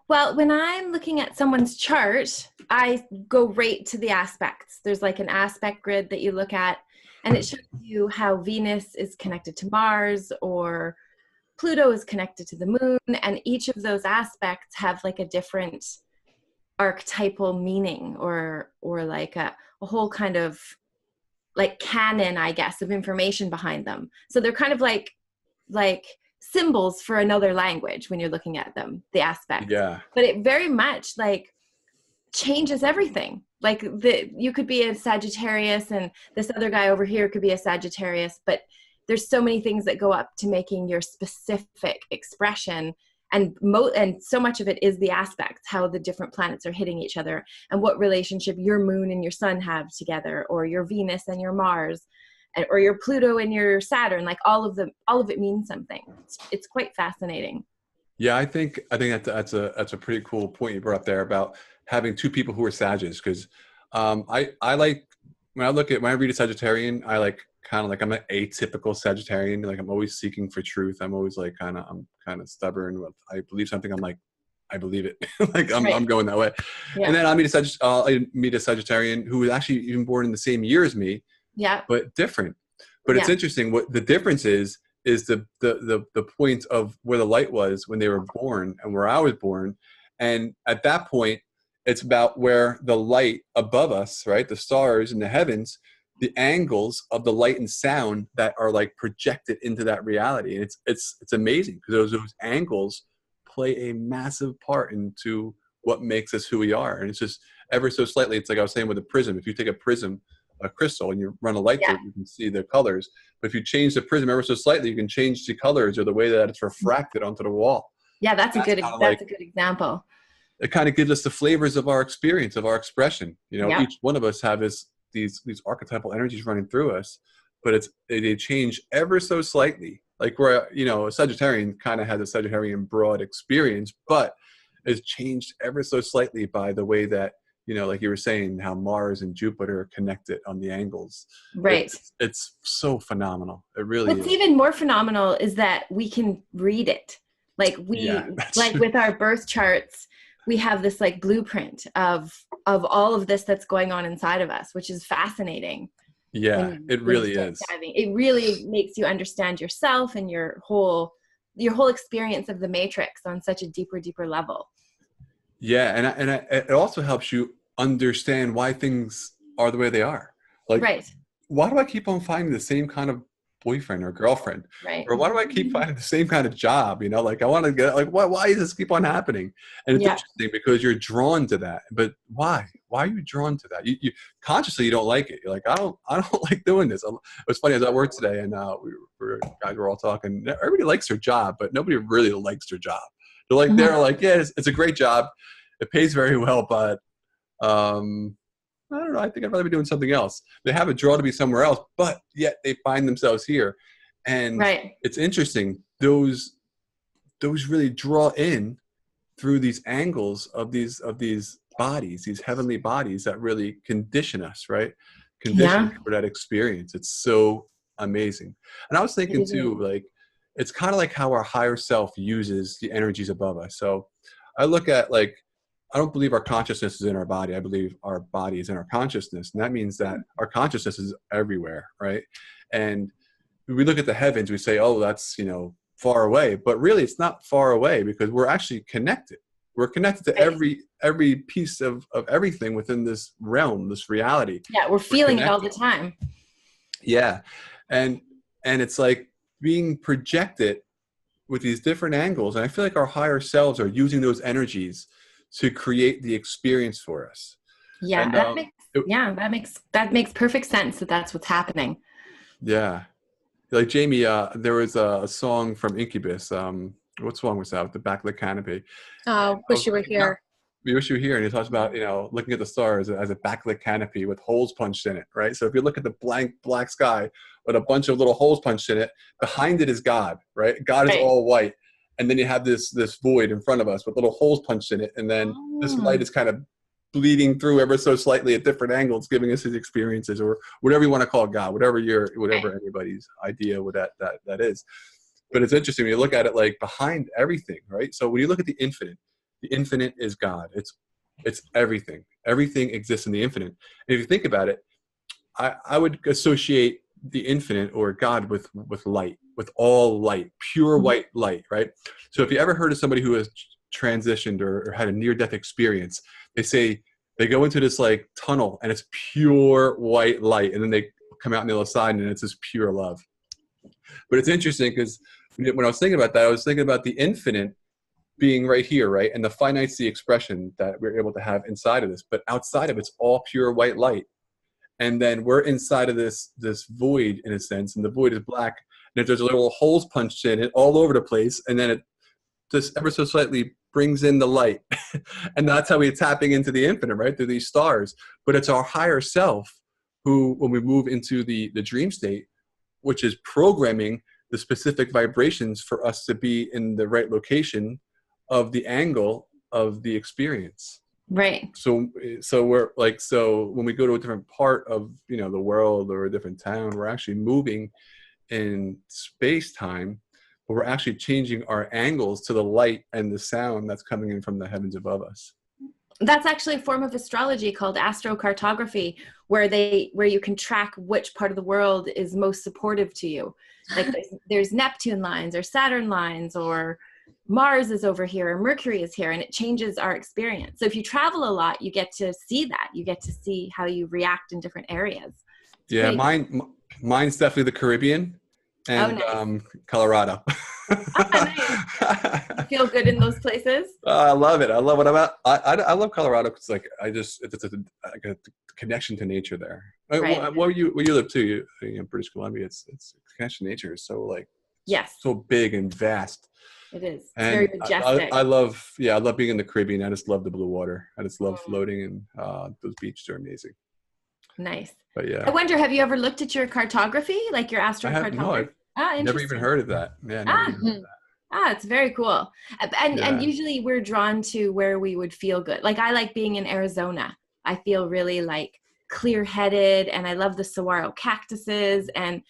Well, when I'm looking at someone's chart, I go right to the aspects. There's like an aspect grid that you look at, and it shows you how Venus is connected to Mars or Pluto is connected to the moon. And each of those aspects have like a different archetypal meaning or like a whole kind of like canon, I guess, of information behind them. So they're kind of like symbols for another language when you're looking at them, the aspects. Yeah. But it very much like changes everything. Like you could be a Sagittarius and this other guy over here could be a Sagittarius, but there's so many things that go up to making your specific expression. And so much of it is the aspects, how the different planets are hitting each other and what relationship your moon and your sun have together, or your Venus and your Mars, or your Pluto and your Saturn. Like all of it means something. It's quite fascinating. Yeah, I think that's a pretty cool point you brought up there about having two people who are Sagittarius, because I like when I read a Sagittarian, I like kind of like, I'm an atypical Sagittarian. Like I'm always seeking for truth. I'm always like I'm kind of stubborn. I believe something, I'm like, I believe it. Like I'm going that way. Yeah. And then I meet a Sagittarian who was actually even born in the same year as me. Yeah. But different. But it's interesting. What the difference is the point of where the light was when they were born and where I was born. And at that point, it's about where the light above us, right? The stars in the heavens, the angles of the light and sound that are like projected into that reality. And it's amazing because those angles play a massive part into what makes us who we are. And it's just ever so slightly, it's like I was saying with a prism. If you take a crystal, and you run a light through it, you can see the colors. But if you change the prism ever so slightly, you can change the colors or the way that it's refracted onto the wall. Yeah, that's a good example. It kind of gives us the flavors of our experience, of our expression. You know, each one of us have these archetypal energies running through us, but they change ever so slightly. Like where, you know, a Sagittarian kind of has a Sagittarian broad experience, but it's changed ever so slightly by the way that, you know, like you were saying, how Mars and Jupiter are connected on the angles. Right. It's so phenomenal. It really What's is. even more phenomenal is that we can read it. Like with our birth charts, we have this like blueprint of all of this that's going on inside of us, which is fascinating. Yeah, it really is. It really makes you understand yourself and your whole experience of the matrix on such a deeper level. Yeah, and it also helps you understand why things are the way they are. Like, why do I keep on finding the same kind of boyfriend or girlfriend? Right. Or why do I keep finding the same kind of job? You know, like I want to get, like, why does this keep on happening? And it's interesting because you're drawn to that. But why? Why are you drawn to that? You consciously, you don't like it. You're like, I don't like doing this. It was funny, I was at work today and guys were all talking. Everybody likes their job, but nobody really likes their job. They're like, yeah, it's a great job. It pays very well, but I don't know. I think I'd rather be doing something else. They have a draw to be somewhere else, but yet they find themselves here. And it's interesting. Those really draw in through these angles of these bodies, these heavenly bodies that really condition us, right? Condition for that experience. It's so amazing. And I was thinking too, like, it's kind of like how our higher self uses the energies above us. So I look at, like, I don't believe our consciousness is in our body. I believe our body is in our consciousness. And that means that our consciousness is everywhere, right? And we look at the heavens, we say, oh, that's, you know, far away. But really, it's not far away because we're actually connected. We're connected to every piece of everything within this realm, this reality. Yeah, we're feeling it all the time. Yeah. And it's like being projected with these different angles. And I feel like our higher selves are using those energies to create the experience for us. Yeah, and, that makes perfect sense that that's what's happening. Yeah. Like Jamie, there was a song from Incubus. What song was that? The Backlit Canopy. Wish You Were Here. We Wish You Were Here. And he talks about, you know, looking at the stars as a backlit canopy with holes punched in it, right? So if you look at the blank black sky with a bunch of little holes punched in it, behind it is God, right? God is all white. And then you have this void in front of us with little holes punched in it. And then this light is kind of bleeding through ever so slightly at different angles, giving us his experiences, or whatever you want to call God, whatever anybody's idea what that is. But it's interesting when you look at it, like, behind everything, right? So when you look at the infinite is God. It's everything. Everything exists in the infinite. And if you think about it, I would associate the infinite or God with light, with all light, pure white light, right? So if you ever heard of somebody who has transitioned or had a near-death experience, they say they go into this like tunnel and it's pure white light, and then they come out on the other side and it's this pure love. But it's interesting because when I was thinking about that, I was thinking about the infinite being right here, right? And the finite's the expression that we're able to have inside of this, but outside of it's all pure white light. And then we're inside of this void, in a sense, and the void is black. And if there's little holes punched in it all over the place, and then it just ever so slightly brings in the light. And that's how we're tapping into the infinite, right? Through these stars. But it's our higher self who, when we move into the dream state, which is programming the specific vibrations for us to be in the right location of the angle of the experience. Right. So we're like, so when we go to a different part of, you know, the world or a different town, we're actually moving in space time, but we're actually changing our angles to the light and the sound that's coming in from the heavens above us. That's actually a form of astrology called astrocartography, where you can track which part of the world is most supportive to you. Like there's Neptune lines or Saturn lines, or Mars is over here or Mercury is here, and it changes our experience. So if you travel a lot, you get to see that. You get to see how you react in different areas. Yeah, mine's definitely the Caribbean and nice. Colorado. Nice. You feel good in those places? I love it. I love it. I love Colorado because it's a connection to nature there. Right. Where you live too? You in British Columbia. It's connection to nature is so like so big and vast. It is. It's And very majestic. I love being in the Caribbean. I just love the blue water. I just love floating, and those beaches are amazing. Nice. But yeah. I wonder, have you ever looked at your cartography, like your astrocartography? No, I've never even heard of that. Yeah, never even heard of that. It's very cool. And usually we're drawn to where we would feel good. Like I like being in Arizona. I feel really like clear-headed, and I love the saguaro cactuses, and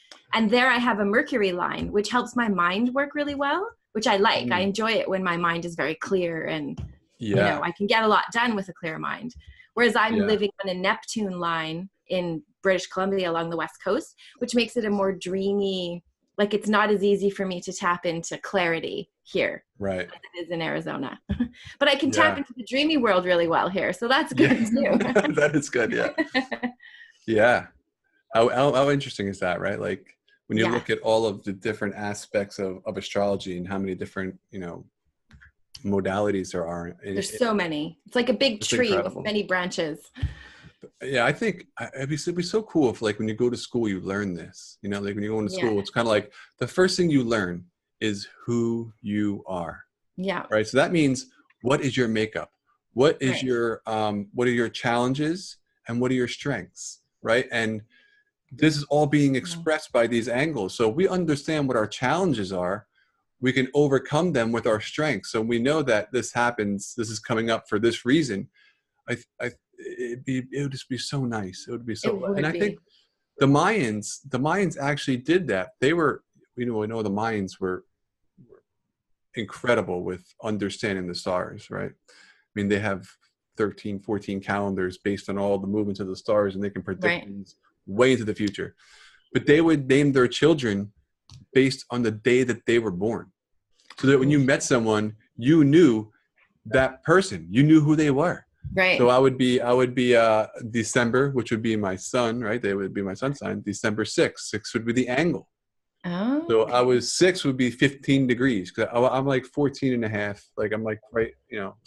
there I have a Mercury line, which helps my mind work really well, which I like. I enjoy it when my mind is very clear, and you know, I can get a lot done with a clear mind. Whereas I'm living on a Neptune line in British Columbia along the West Coast, which makes it a more dreamy, like it's not as easy for me to tap into clarity here as it is in Arizona. But I can tap into the dreamy world really well here. So that's good too. That is good, yeah. Yeah. How interesting is that, right? Like when you look at all of the different aspects of astrology and how many different, you know, modalities there are. There's so many. It's like a big tree with many branches. Yeah, I think it'd be so cool if, like, when you go to school, you learn this. You know, like when you go into school, it's kind of like the first thing you learn is who you are. Yeah. Right. So that means, what is your makeup? What is your what are your challenges and what are your strengths? Right. And this is all being expressed by these angles. So we understand what our challenges are. We can overcome them with our strengths. So we know that this happens. This is coming up for this reason. It would just be so nice. It would be so. And I think the Mayans actually did that. They were, you know, we know the Mayans were incredible with understanding the stars, right? I mean, they have 13, 14 calendars based on all the movements of the stars, and they can predict things way into the future. But they would name their children based on the day that they were born, so that when you met someone, you knew that person, you knew who they were. Right. So I would be December, which would be my sun, right? They would be my sun sign. December 6th. 6 would be the angle. Oh. So I was 6 would be 15 degrees. Cause I'm like 14 and a half. Like I'm like, right, you know,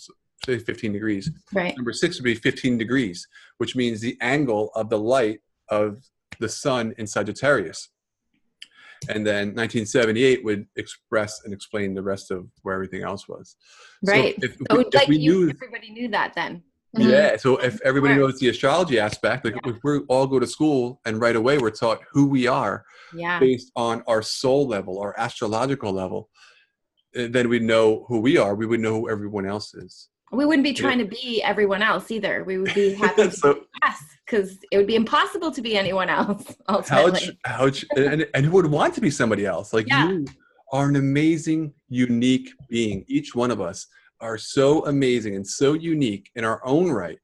say 15 degrees. Right. Number 6 would be 15 degrees, which means the angle of the light of the sun in Sagittarius. And then 1978 would express and explain the rest of where everything else was. Right. So if we knew, everybody knew that then. Yeah. So if everybody knows the astrology aspect, like if we all go to school and right away we're taught who we are based on our soul level, our astrological level, then we know who we are. We would know who everyone else is. We wouldn't be trying to be everyone else either. We would be happy to be us, because it would be impossible to be anyone else ultimately. And who would want to be somebody else? Like you are an amazing, unique being. Each one of us are so amazing and so unique in our own right.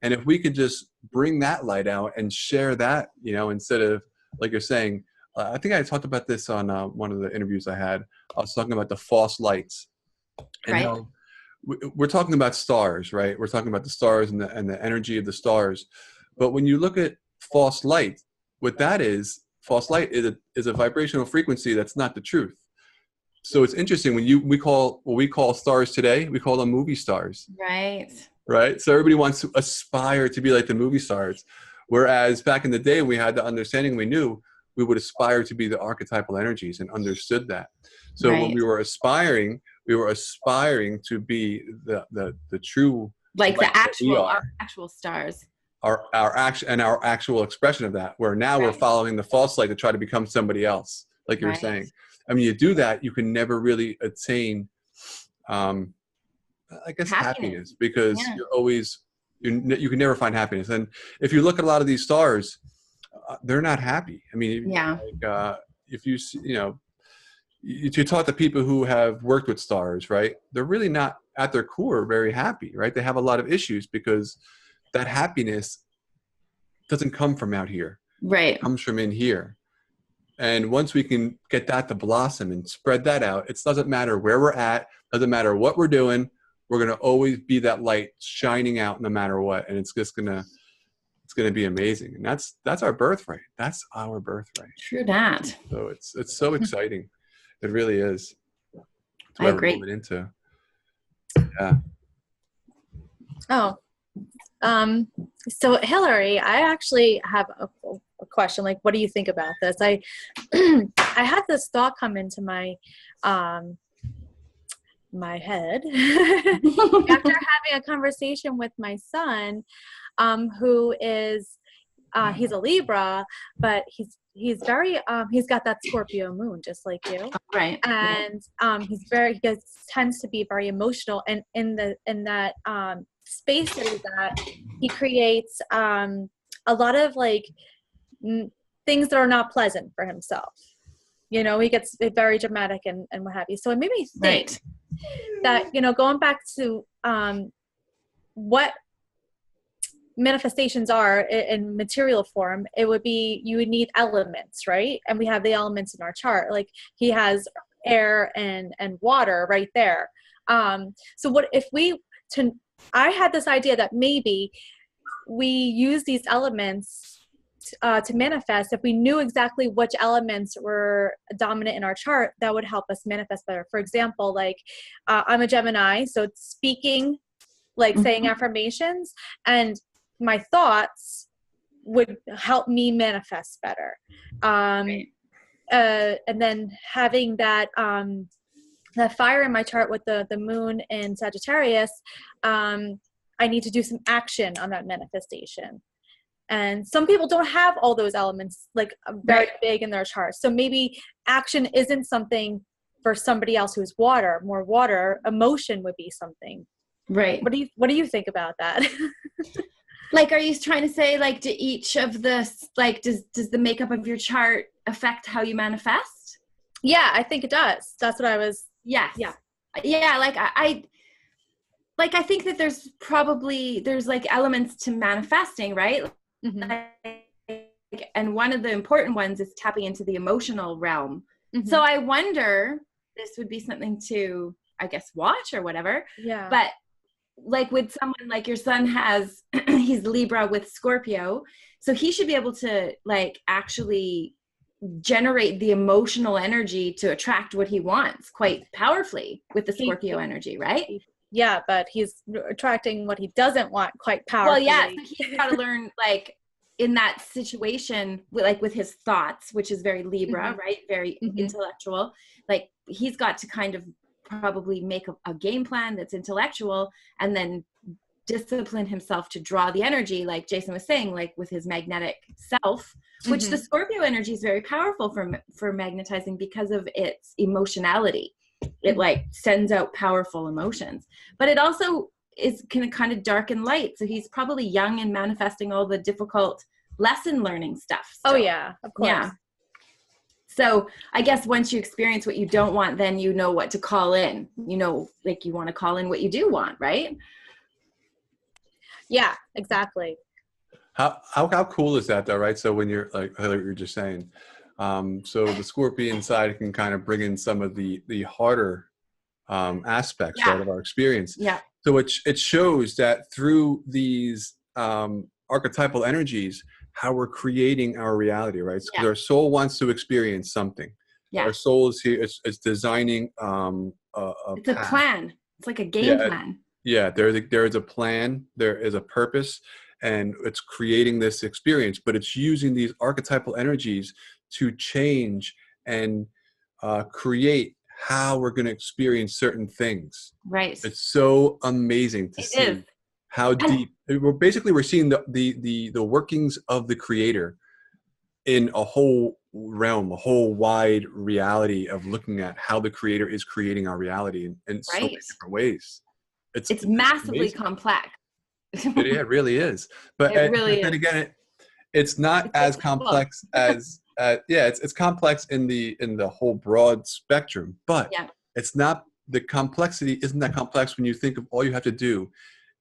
And if we could just bring that light out and share that, you know, instead of, like you're saying, I think I talked about this on one of the interviews I had. I was talking about the false lights. And how we're talking about stars, right? We're talking about the stars and the energy of the stars. But when you look at false light, what that is, false light is a vibrational frequency that's not the truth. So it's interesting when we call stars today, we call them movie stars. Right. Right. So everybody wants to aspire to be like the movie stars. Whereas back in the day, we had the understanding, we knew we would aspire to be the archetypal energies and understood that. So when we were aspiring to be the true, like the actual stars. Our actual expression of that, where now we're following the false light to try to become somebody else, like you were saying. I mean, you do that, you can never really attain, I guess, happiness because you're always You can never find happiness. And if you look at a lot of these stars, they're not happy. I mean, Yeah. like, if you talk to people who have worked with stars, right? They're really not at their core very happy, right? They have a lot of issues because that happiness doesn't come from out here. Right. It comes from in here. And once we can get that to blossom and spread that out, it doesn't matter where we're at, doesn't matter what we're doing, we're going to always be that light shining out no matter what. And it's just going to be amazing. And that's our birthright. That's our birthright. True that. So it's so exciting. It really is. It's I what agree. we're moving into. Yeah. Oh, so Hillory, I actually have a question. Like, what do you think about this? I had this thought come into my head after having a conversation with my son, who is he's a Libra, but he's very he's got that Scorpio moon just like you, Right. and he tends to be very emotional, and in that space that he's at, he creates a lot of like things that are not pleasant for himself. You know, he gets very dramatic and what have you. So it made me think that, you know, going back to what manifestations are in material form, it would be, you would need elements, right? And we have the elements in our chart. Like he has air and water right there. So what if I had this idea that maybe we use these elements to manifest. If we knew exactly which elements were dominant in our chart, that would help us manifest better. For example, like I'm a Gemini, so it's speaking, like saying affirmations, and my thoughts would help me manifest better. And then having that fire in my chart with the moon in Sagittarius, I need to do some action on that manifestation. And some people don't have all those elements like very big in their chart. So maybe action isn't something for somebody else who's more water. Emotion would be something. Right. What do you think about that? Like, are you trying to say, like, do each of this, like, does the makeup of your chart affect how you manifest? Yeah, I think it does. That's what I was. Yes. Yeah. Yeah. Like I think that there's like elements to manifesting, right? And one of the important ones is tapping into the emotional realm. So I wonder, this would be something to, I guess, watch or whatever. Yeah. But like with someone like your son has, he's Libra with Scorpio. So he should be able to like actually generate the emotional energy to attract what he wants quite powerfully with the Scorpio energy, right? Yeah, but he's attracting what he doesn't want quite powerfully. Well, yeah, so he's got to learn, like, in that situation, like with his thoughts, which is very Libra, right? Very intellectual. Like, he's got to kind of probably make a game plan that's intellectual and then discipline himself to draw the energy, like Jason was saying, like with his magnetic self, which the Scorpio energy is very powerful for magnetizing because of its emotionality. It like sends out powerful emotions, but it also can kind of dark and light. So he's probably young and manifesting all the difficult lesson learning stuff still. Oh yeah, of course. Yeah. So I guess once you experience what you don't want, then you know what to call in, you know, like you want to call in what you do want, right? Yeah, exactly. How cool is that though, right? So when you're like you're just saying, so the Scorpion side can kind of bring in some of the harder aspects out of our experience. Yeah. So it shows that through these archetypal energies, how we're creating our reality, right? So our soul wants to experience something. Yeah. Our soul is here. It's designing it's a plan. It's like a game plan. Yeah, there is a plan. There is a purpose, and it's creating this experience. But it's using these archetypal energies to change and create how we're going to experience certain things. Right. It's so amazing to see how deep. We're seeing the workings of the Creator in a whole realm, a whole wide reality of looking at how the Creator is creating our reality in so many different ways. It's massively amazing. complex. It really is. But It really then is. again, it's not It's as difficult. complex as yeah, it's complex in the whole broad spectrum, but Yeah. it's not, the complexity isn't that complex when you think of all you have to do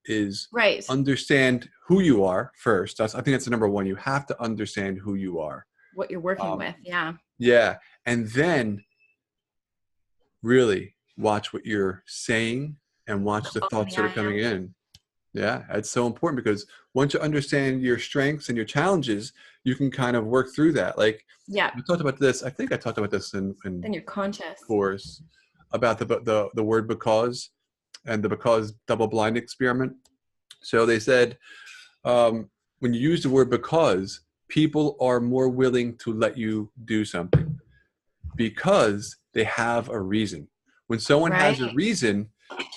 is Right. understand who you are first. I think that's the number one. You have to understand who you are. What you're working with. Yeah. Yeah. And then really watch what you're saying and watch the thoughts that are coming in. Yeah, it's so important because once you understand your strengths and your challenges, you can kind of work through that. Like, Yeah. we talked about this. I think I talked about this in Then you're conscious. course about the word because and the because double blind experiment. So they said when you use the word because, people are more willing to let you do something because they have a reason. When someone has a reason,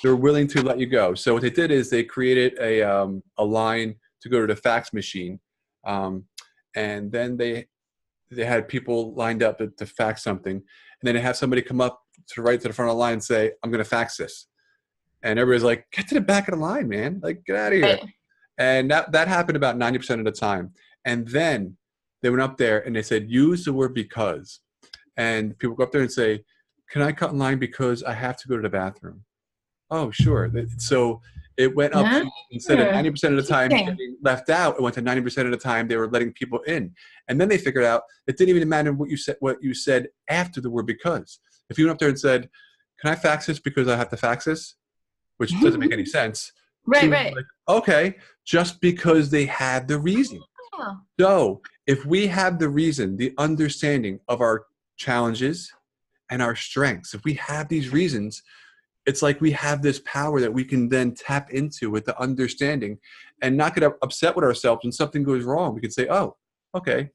they're willing to let you go. So what they did is they created a line to go to the fax machine, and then they had people lined up to fax something, and then they have somebody come up to right to the front of the line and say, "I'm going to fax this," and everybody's like, "Get to the back of the line, man! Like, get out of here!" Right. And that happened about 90% of the time. And then they went up there and they said, "Use the word because," and people go up there and say, "Can I cut in line because I have to go to the bathroom?" Oh, sure. So it went up to, instead of 90% of the time getting left out, it went to 90% of the time they were letting people in. And then they figured out it didn't even matter what you said after the word because. If you went up there and said, "Can I fax this because I have to fax this?" Which doesn't make any sense. Right. Like, okay, just because they had the reason. Oh. So if we have the reason, the understanding of our challenges and our strengths, if we have these reasons, it's like we have this power that we can then tap into with the understanding and not get upset with ourselves when something goes wrong. We can say, "Oh, okay,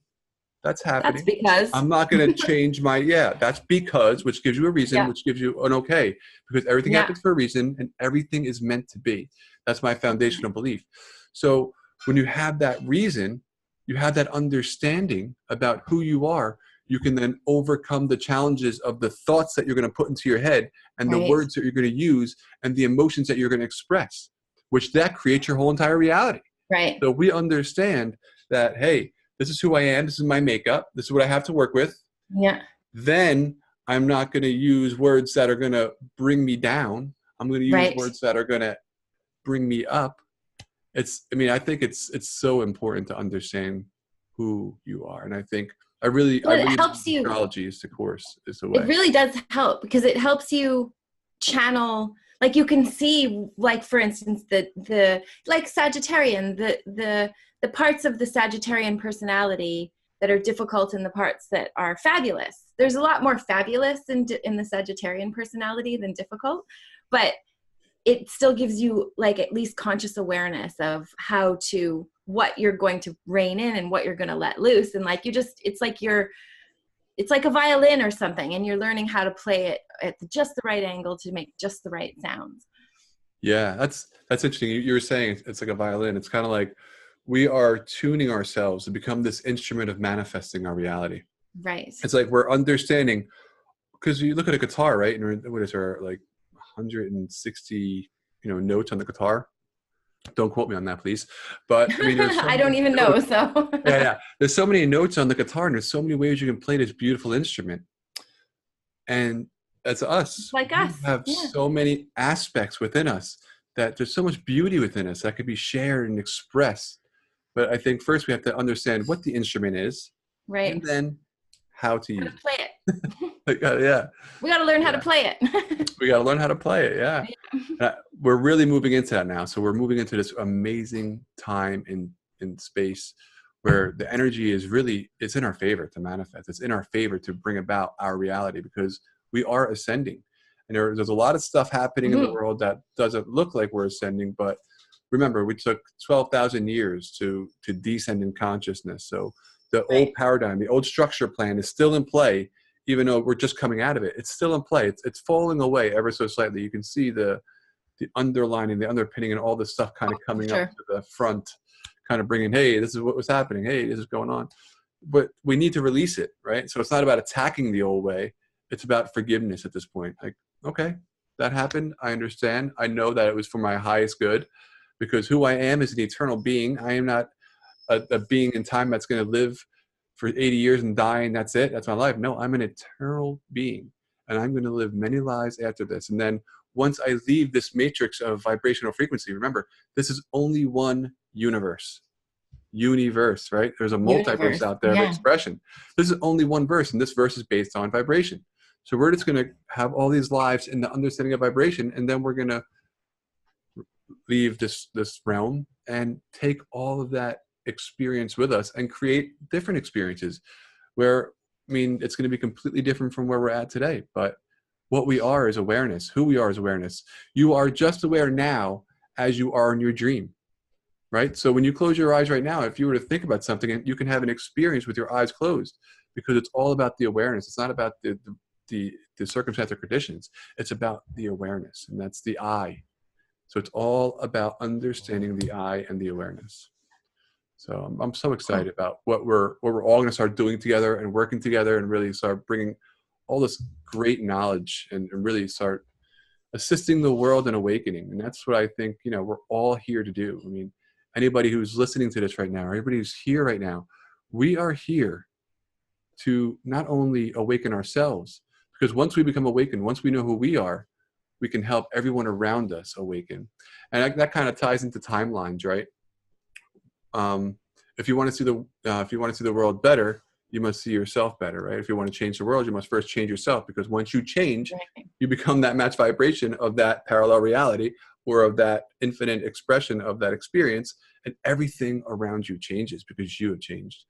that's happening. That's because I'm not going to change my," that's because, which gives you a reason, which gives you an okay, because everything happens for a reason and everything is meant to be. That's my foundational belief. So when you have that reason, you have that understanding about who you are, you can then overcome the challenges of the thoughts that you're going to put into your head and the words that you're going to use and the emotions that you're going to express, which that creates your whole entire reality. Right. So we understand that, hey, this is who I am. This is my makeup. This is what I have to work with. Yeah. Then I'm not going to use words that are going to bring me down. I'm going to use words that are going to bring me up. I think it's so important to understand who you are. And I think it helps you. Astrology is the course, is the way. It really does help because it helps you channel, like you can see, like for instance, the like Sagittarian, the parts of the Sagittarian personality that are difficult and the parts that are fabulous. There's a lot more fabulous in the Sagittarian personality than difficult, but it still gives you like at least conscious awareness of what you're going to rein in and what you're going to let loose. And like it's like a violin or something, and you're learning how to play it at just the right angle to make just the right sounds. Yeah, that's interesting. You were saying it's like a violin. It's kind of like we are tuning ourselves to become this instrument of manifesting our reality. Right. It's like we're understanding, because you look at a guitar, right? And what is there, like 160, notes on the guitar? Don't quote me on that, please. But I mean, I don't even know. So yeah. There's so many notes on the guitar, and there's so many ways you can play this beautiful instrument. And that's us. Like us. We have so many aspects within us that there's so much beauty within us that could be shared and expressed. But I think first we have to understand what the instrument is, right, and then how to use play it. Yeah. We got to learn how to play it. We got to learn how to play it. Yeah. We're really moving into that now. So we're moving into this amazing time in space where the energy is really, it's in our favor to manifest. It's in our favor to bring about our reality because we are ascending. And there's a lot of stuff happening in the world that doesn't look like we're ascending, but remember, we took 12,000 years to descend in consciousness. So the old paradigm, the old structure plan is still in play, even though we're just coming out of it. It's still in play. It's falling away ever so slightly. You can see the underlining, the underpinning, and all this stuff kind of coming up to the front, kind of bringing, hey, this is what was happening. Hey, this is going on. But we need to release it, right? So it's not about attacking the old way. It's about forgiveness at this point. Like, okay, that happened. I understand. I know that it was for my highest good, because who I am is an eternal being. I am not a being in time that's going to live for 80 years and die and that's it. That's my life. No, I'm an eternal being, and I'm going to live many lives after this. And then once I leave this matrix of vibrational frequency, remember, this is only one universe, right? There's a multiverse out there of expression. This is only one verse, and this verse is based on vibration. So we're just going to have all these lives in the understanding of vibration, and then we're going to leave this realm and take all of that experience with us and create different experiences where, I mean, it's going to be completely different from where we're at today. But what we are is awareness. Who we are is awareness. You are just aware now as you are in your dream, right? So when you close your eyes right now, if you were to think about something, you can have an experience with your eyes closed, because it's all about the awareness. It's not about the circumstance or conditions. It's about the awareness, and that's the I. So it's all about understanding the I and the awareness. So I'm so excited about what we're all going to start doing together and working together, and really start bringing all this great knowledge and really start assisting the world in awakening. And that's what I think, we're all here to do. I mean, anybody who's listening to this right now, or anybody who's here right now, we are here to not only awaken ourselves, because once we become awakened, once we know who we are, we can help everyone around us awaken. And that kind of ties into timelines, right? If you want to see the world better, you must see yourself better, right? If you want to change the world, you must first change yourself, because once you change, you become that match vibration of that parallel reality, or of that infinite expression of that experience, and everything around you changes because you have changed.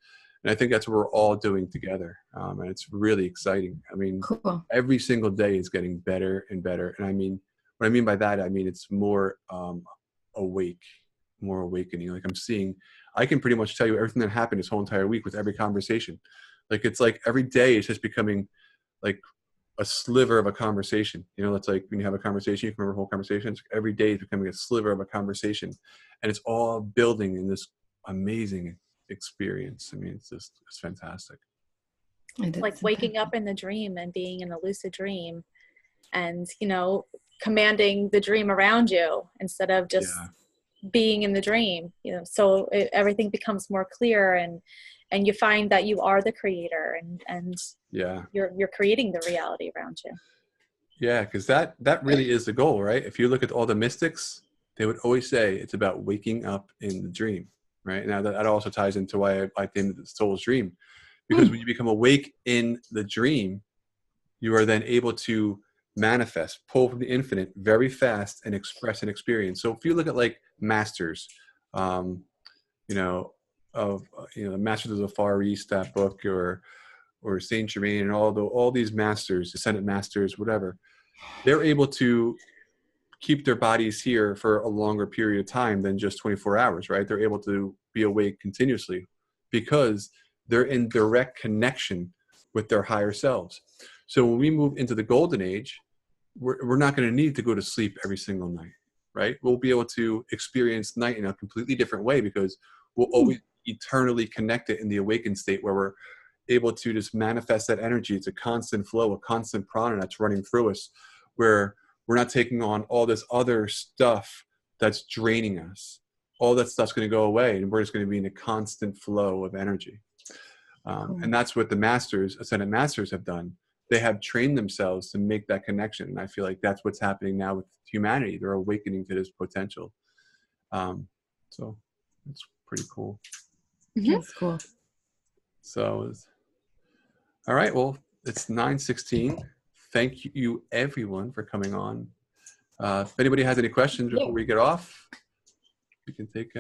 And I think that's what we're all doing together, and it's really exciting. I mean, cool. Every single day is getting better and better. And I mean, what I mean by that, I mean it's more awake, more awakening. Like I can pretty much tell you everything that happened this whole entire week with every conversation. Like, it's like every day is just becoming like a sliver of a conversation. It's like when you have a conversation, you can remember whole conversations. Every day is becoming a sliver of a conversation, and it's all building in this amazing experience. I mean, it's fantastic. It's like waking up in the dream and being in a lucid dream, and commanding the dream around you instead of just being in the dream. So everything becomes more clear, and you find that you are the creator, and you're creating the reality around you. Yeah, because that really is the goal, right? If you look at all the mystics, they would always say it's about waking up in the dream. Right now, that also ties into why I like the soul's dream, because when you become awake in the dream, you are then able to manifest, pull from the infinite very fast, and express an experience. So if you look at like masters, the Masters of the Far East, that book, or Saint Germain, and all these masters, Ascendant Masters, whatever, they're able to keep their bodies here for a longer period of time than just 24 hours, right? They're able to be awake continuously because they're in direct connection with their higher selves. So when we move into the golden age, we're not going to need to go to sleep every single night, right? We'll be able to experience night in a completely different way, because we'll always eternally connect it in the awakened state, where we're able to just manifest that energy. It's a constant flow, a constant prana that's running through us, where we're not taking on all this other stuff that's draining us. All that stuff's going to go away, and we're just going to be in a constant flow of energy. And that's what the masters, Ascendant Masters, have done. They have trained themselves to make that connection. And I feel like that's what's happening now with humanity. They're awakening to this potential. So it's pretty cool. That's cool. So, all right. Well, it's 9:16. Thank you, everyone, for coming on. If anybody has any questions before we get off, we can take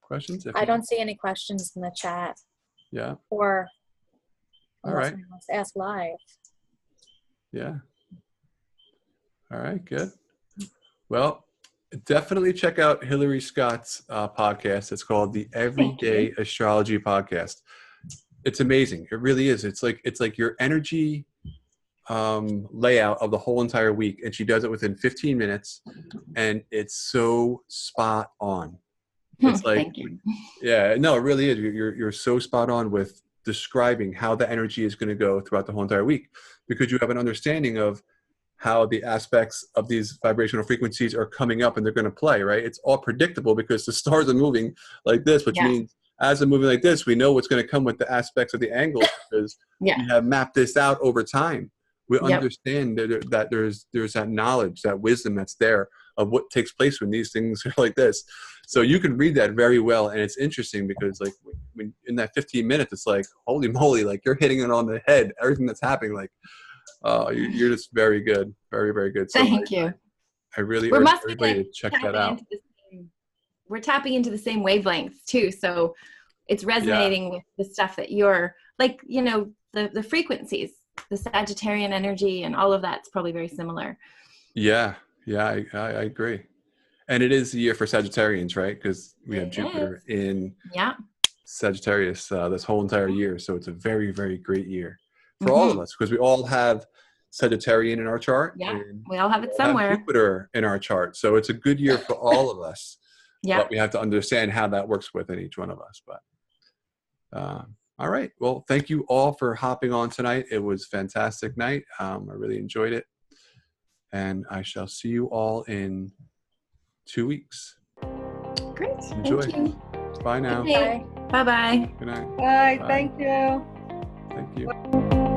questions. I don't see any questions in the chat. Yeah. Or all right. Someone wants to ask live. Yeah. All right. Good. Well, definitely check out Hillory Skott's podcast. It's called the Everyday Astrology Podcast. It's amazing. It really is. It's like your energy layout of the whole entire week, and she does it within 15 minutes, and it's so spot on. It's like, thank you. Yeah, no, it really is. You're so spot on with describing how the energy is going to go throughout the whole entire week, because you have an understanding of how the aspects of these vibrational frequencies are coming up and they're going to play, right? It's all predictable because the stars are moving like this, which means as they're moving like this, we know what's going to come with the aspects of the angles because we have mapped this out over time. We understand that there's that knowledge, that wisdom that's there of what takes place when these things are like this. So you can read that very well, and it's interesting because like when in that 15 minutes, it's like, holy moly, like you're hitting it on the head. Everything that's happening, like you're just very good, very, very good. So Thank you. I really urge everybody to check that out. We're tapping into the same wavelengths too, so it's resonating with the stuff that you're like, you know, the frequencies, the Sagittarian energy, and all of that's probably very similar. I agree. And it is the year for Sagittarians, right? Because we have Jupiter in Sagittarius this whole entire year, so it's a very, very great year for all of us because we all have Sagittarian in our chart. Yeah, we all have it somewhere. Have Jupiter in our chart, so it's a good year for all of us. But we have to understand how that works within each one of us. But all right, well, thank you all for hopping on tonight. It was a fantastic night. I really enjoyed it, and I shall see you all in 2 weeks. Great. Enjoy. Thank you. Bye now. Bye. Bye-bye. Good night. Bye. Bye. Thank you. Thank you.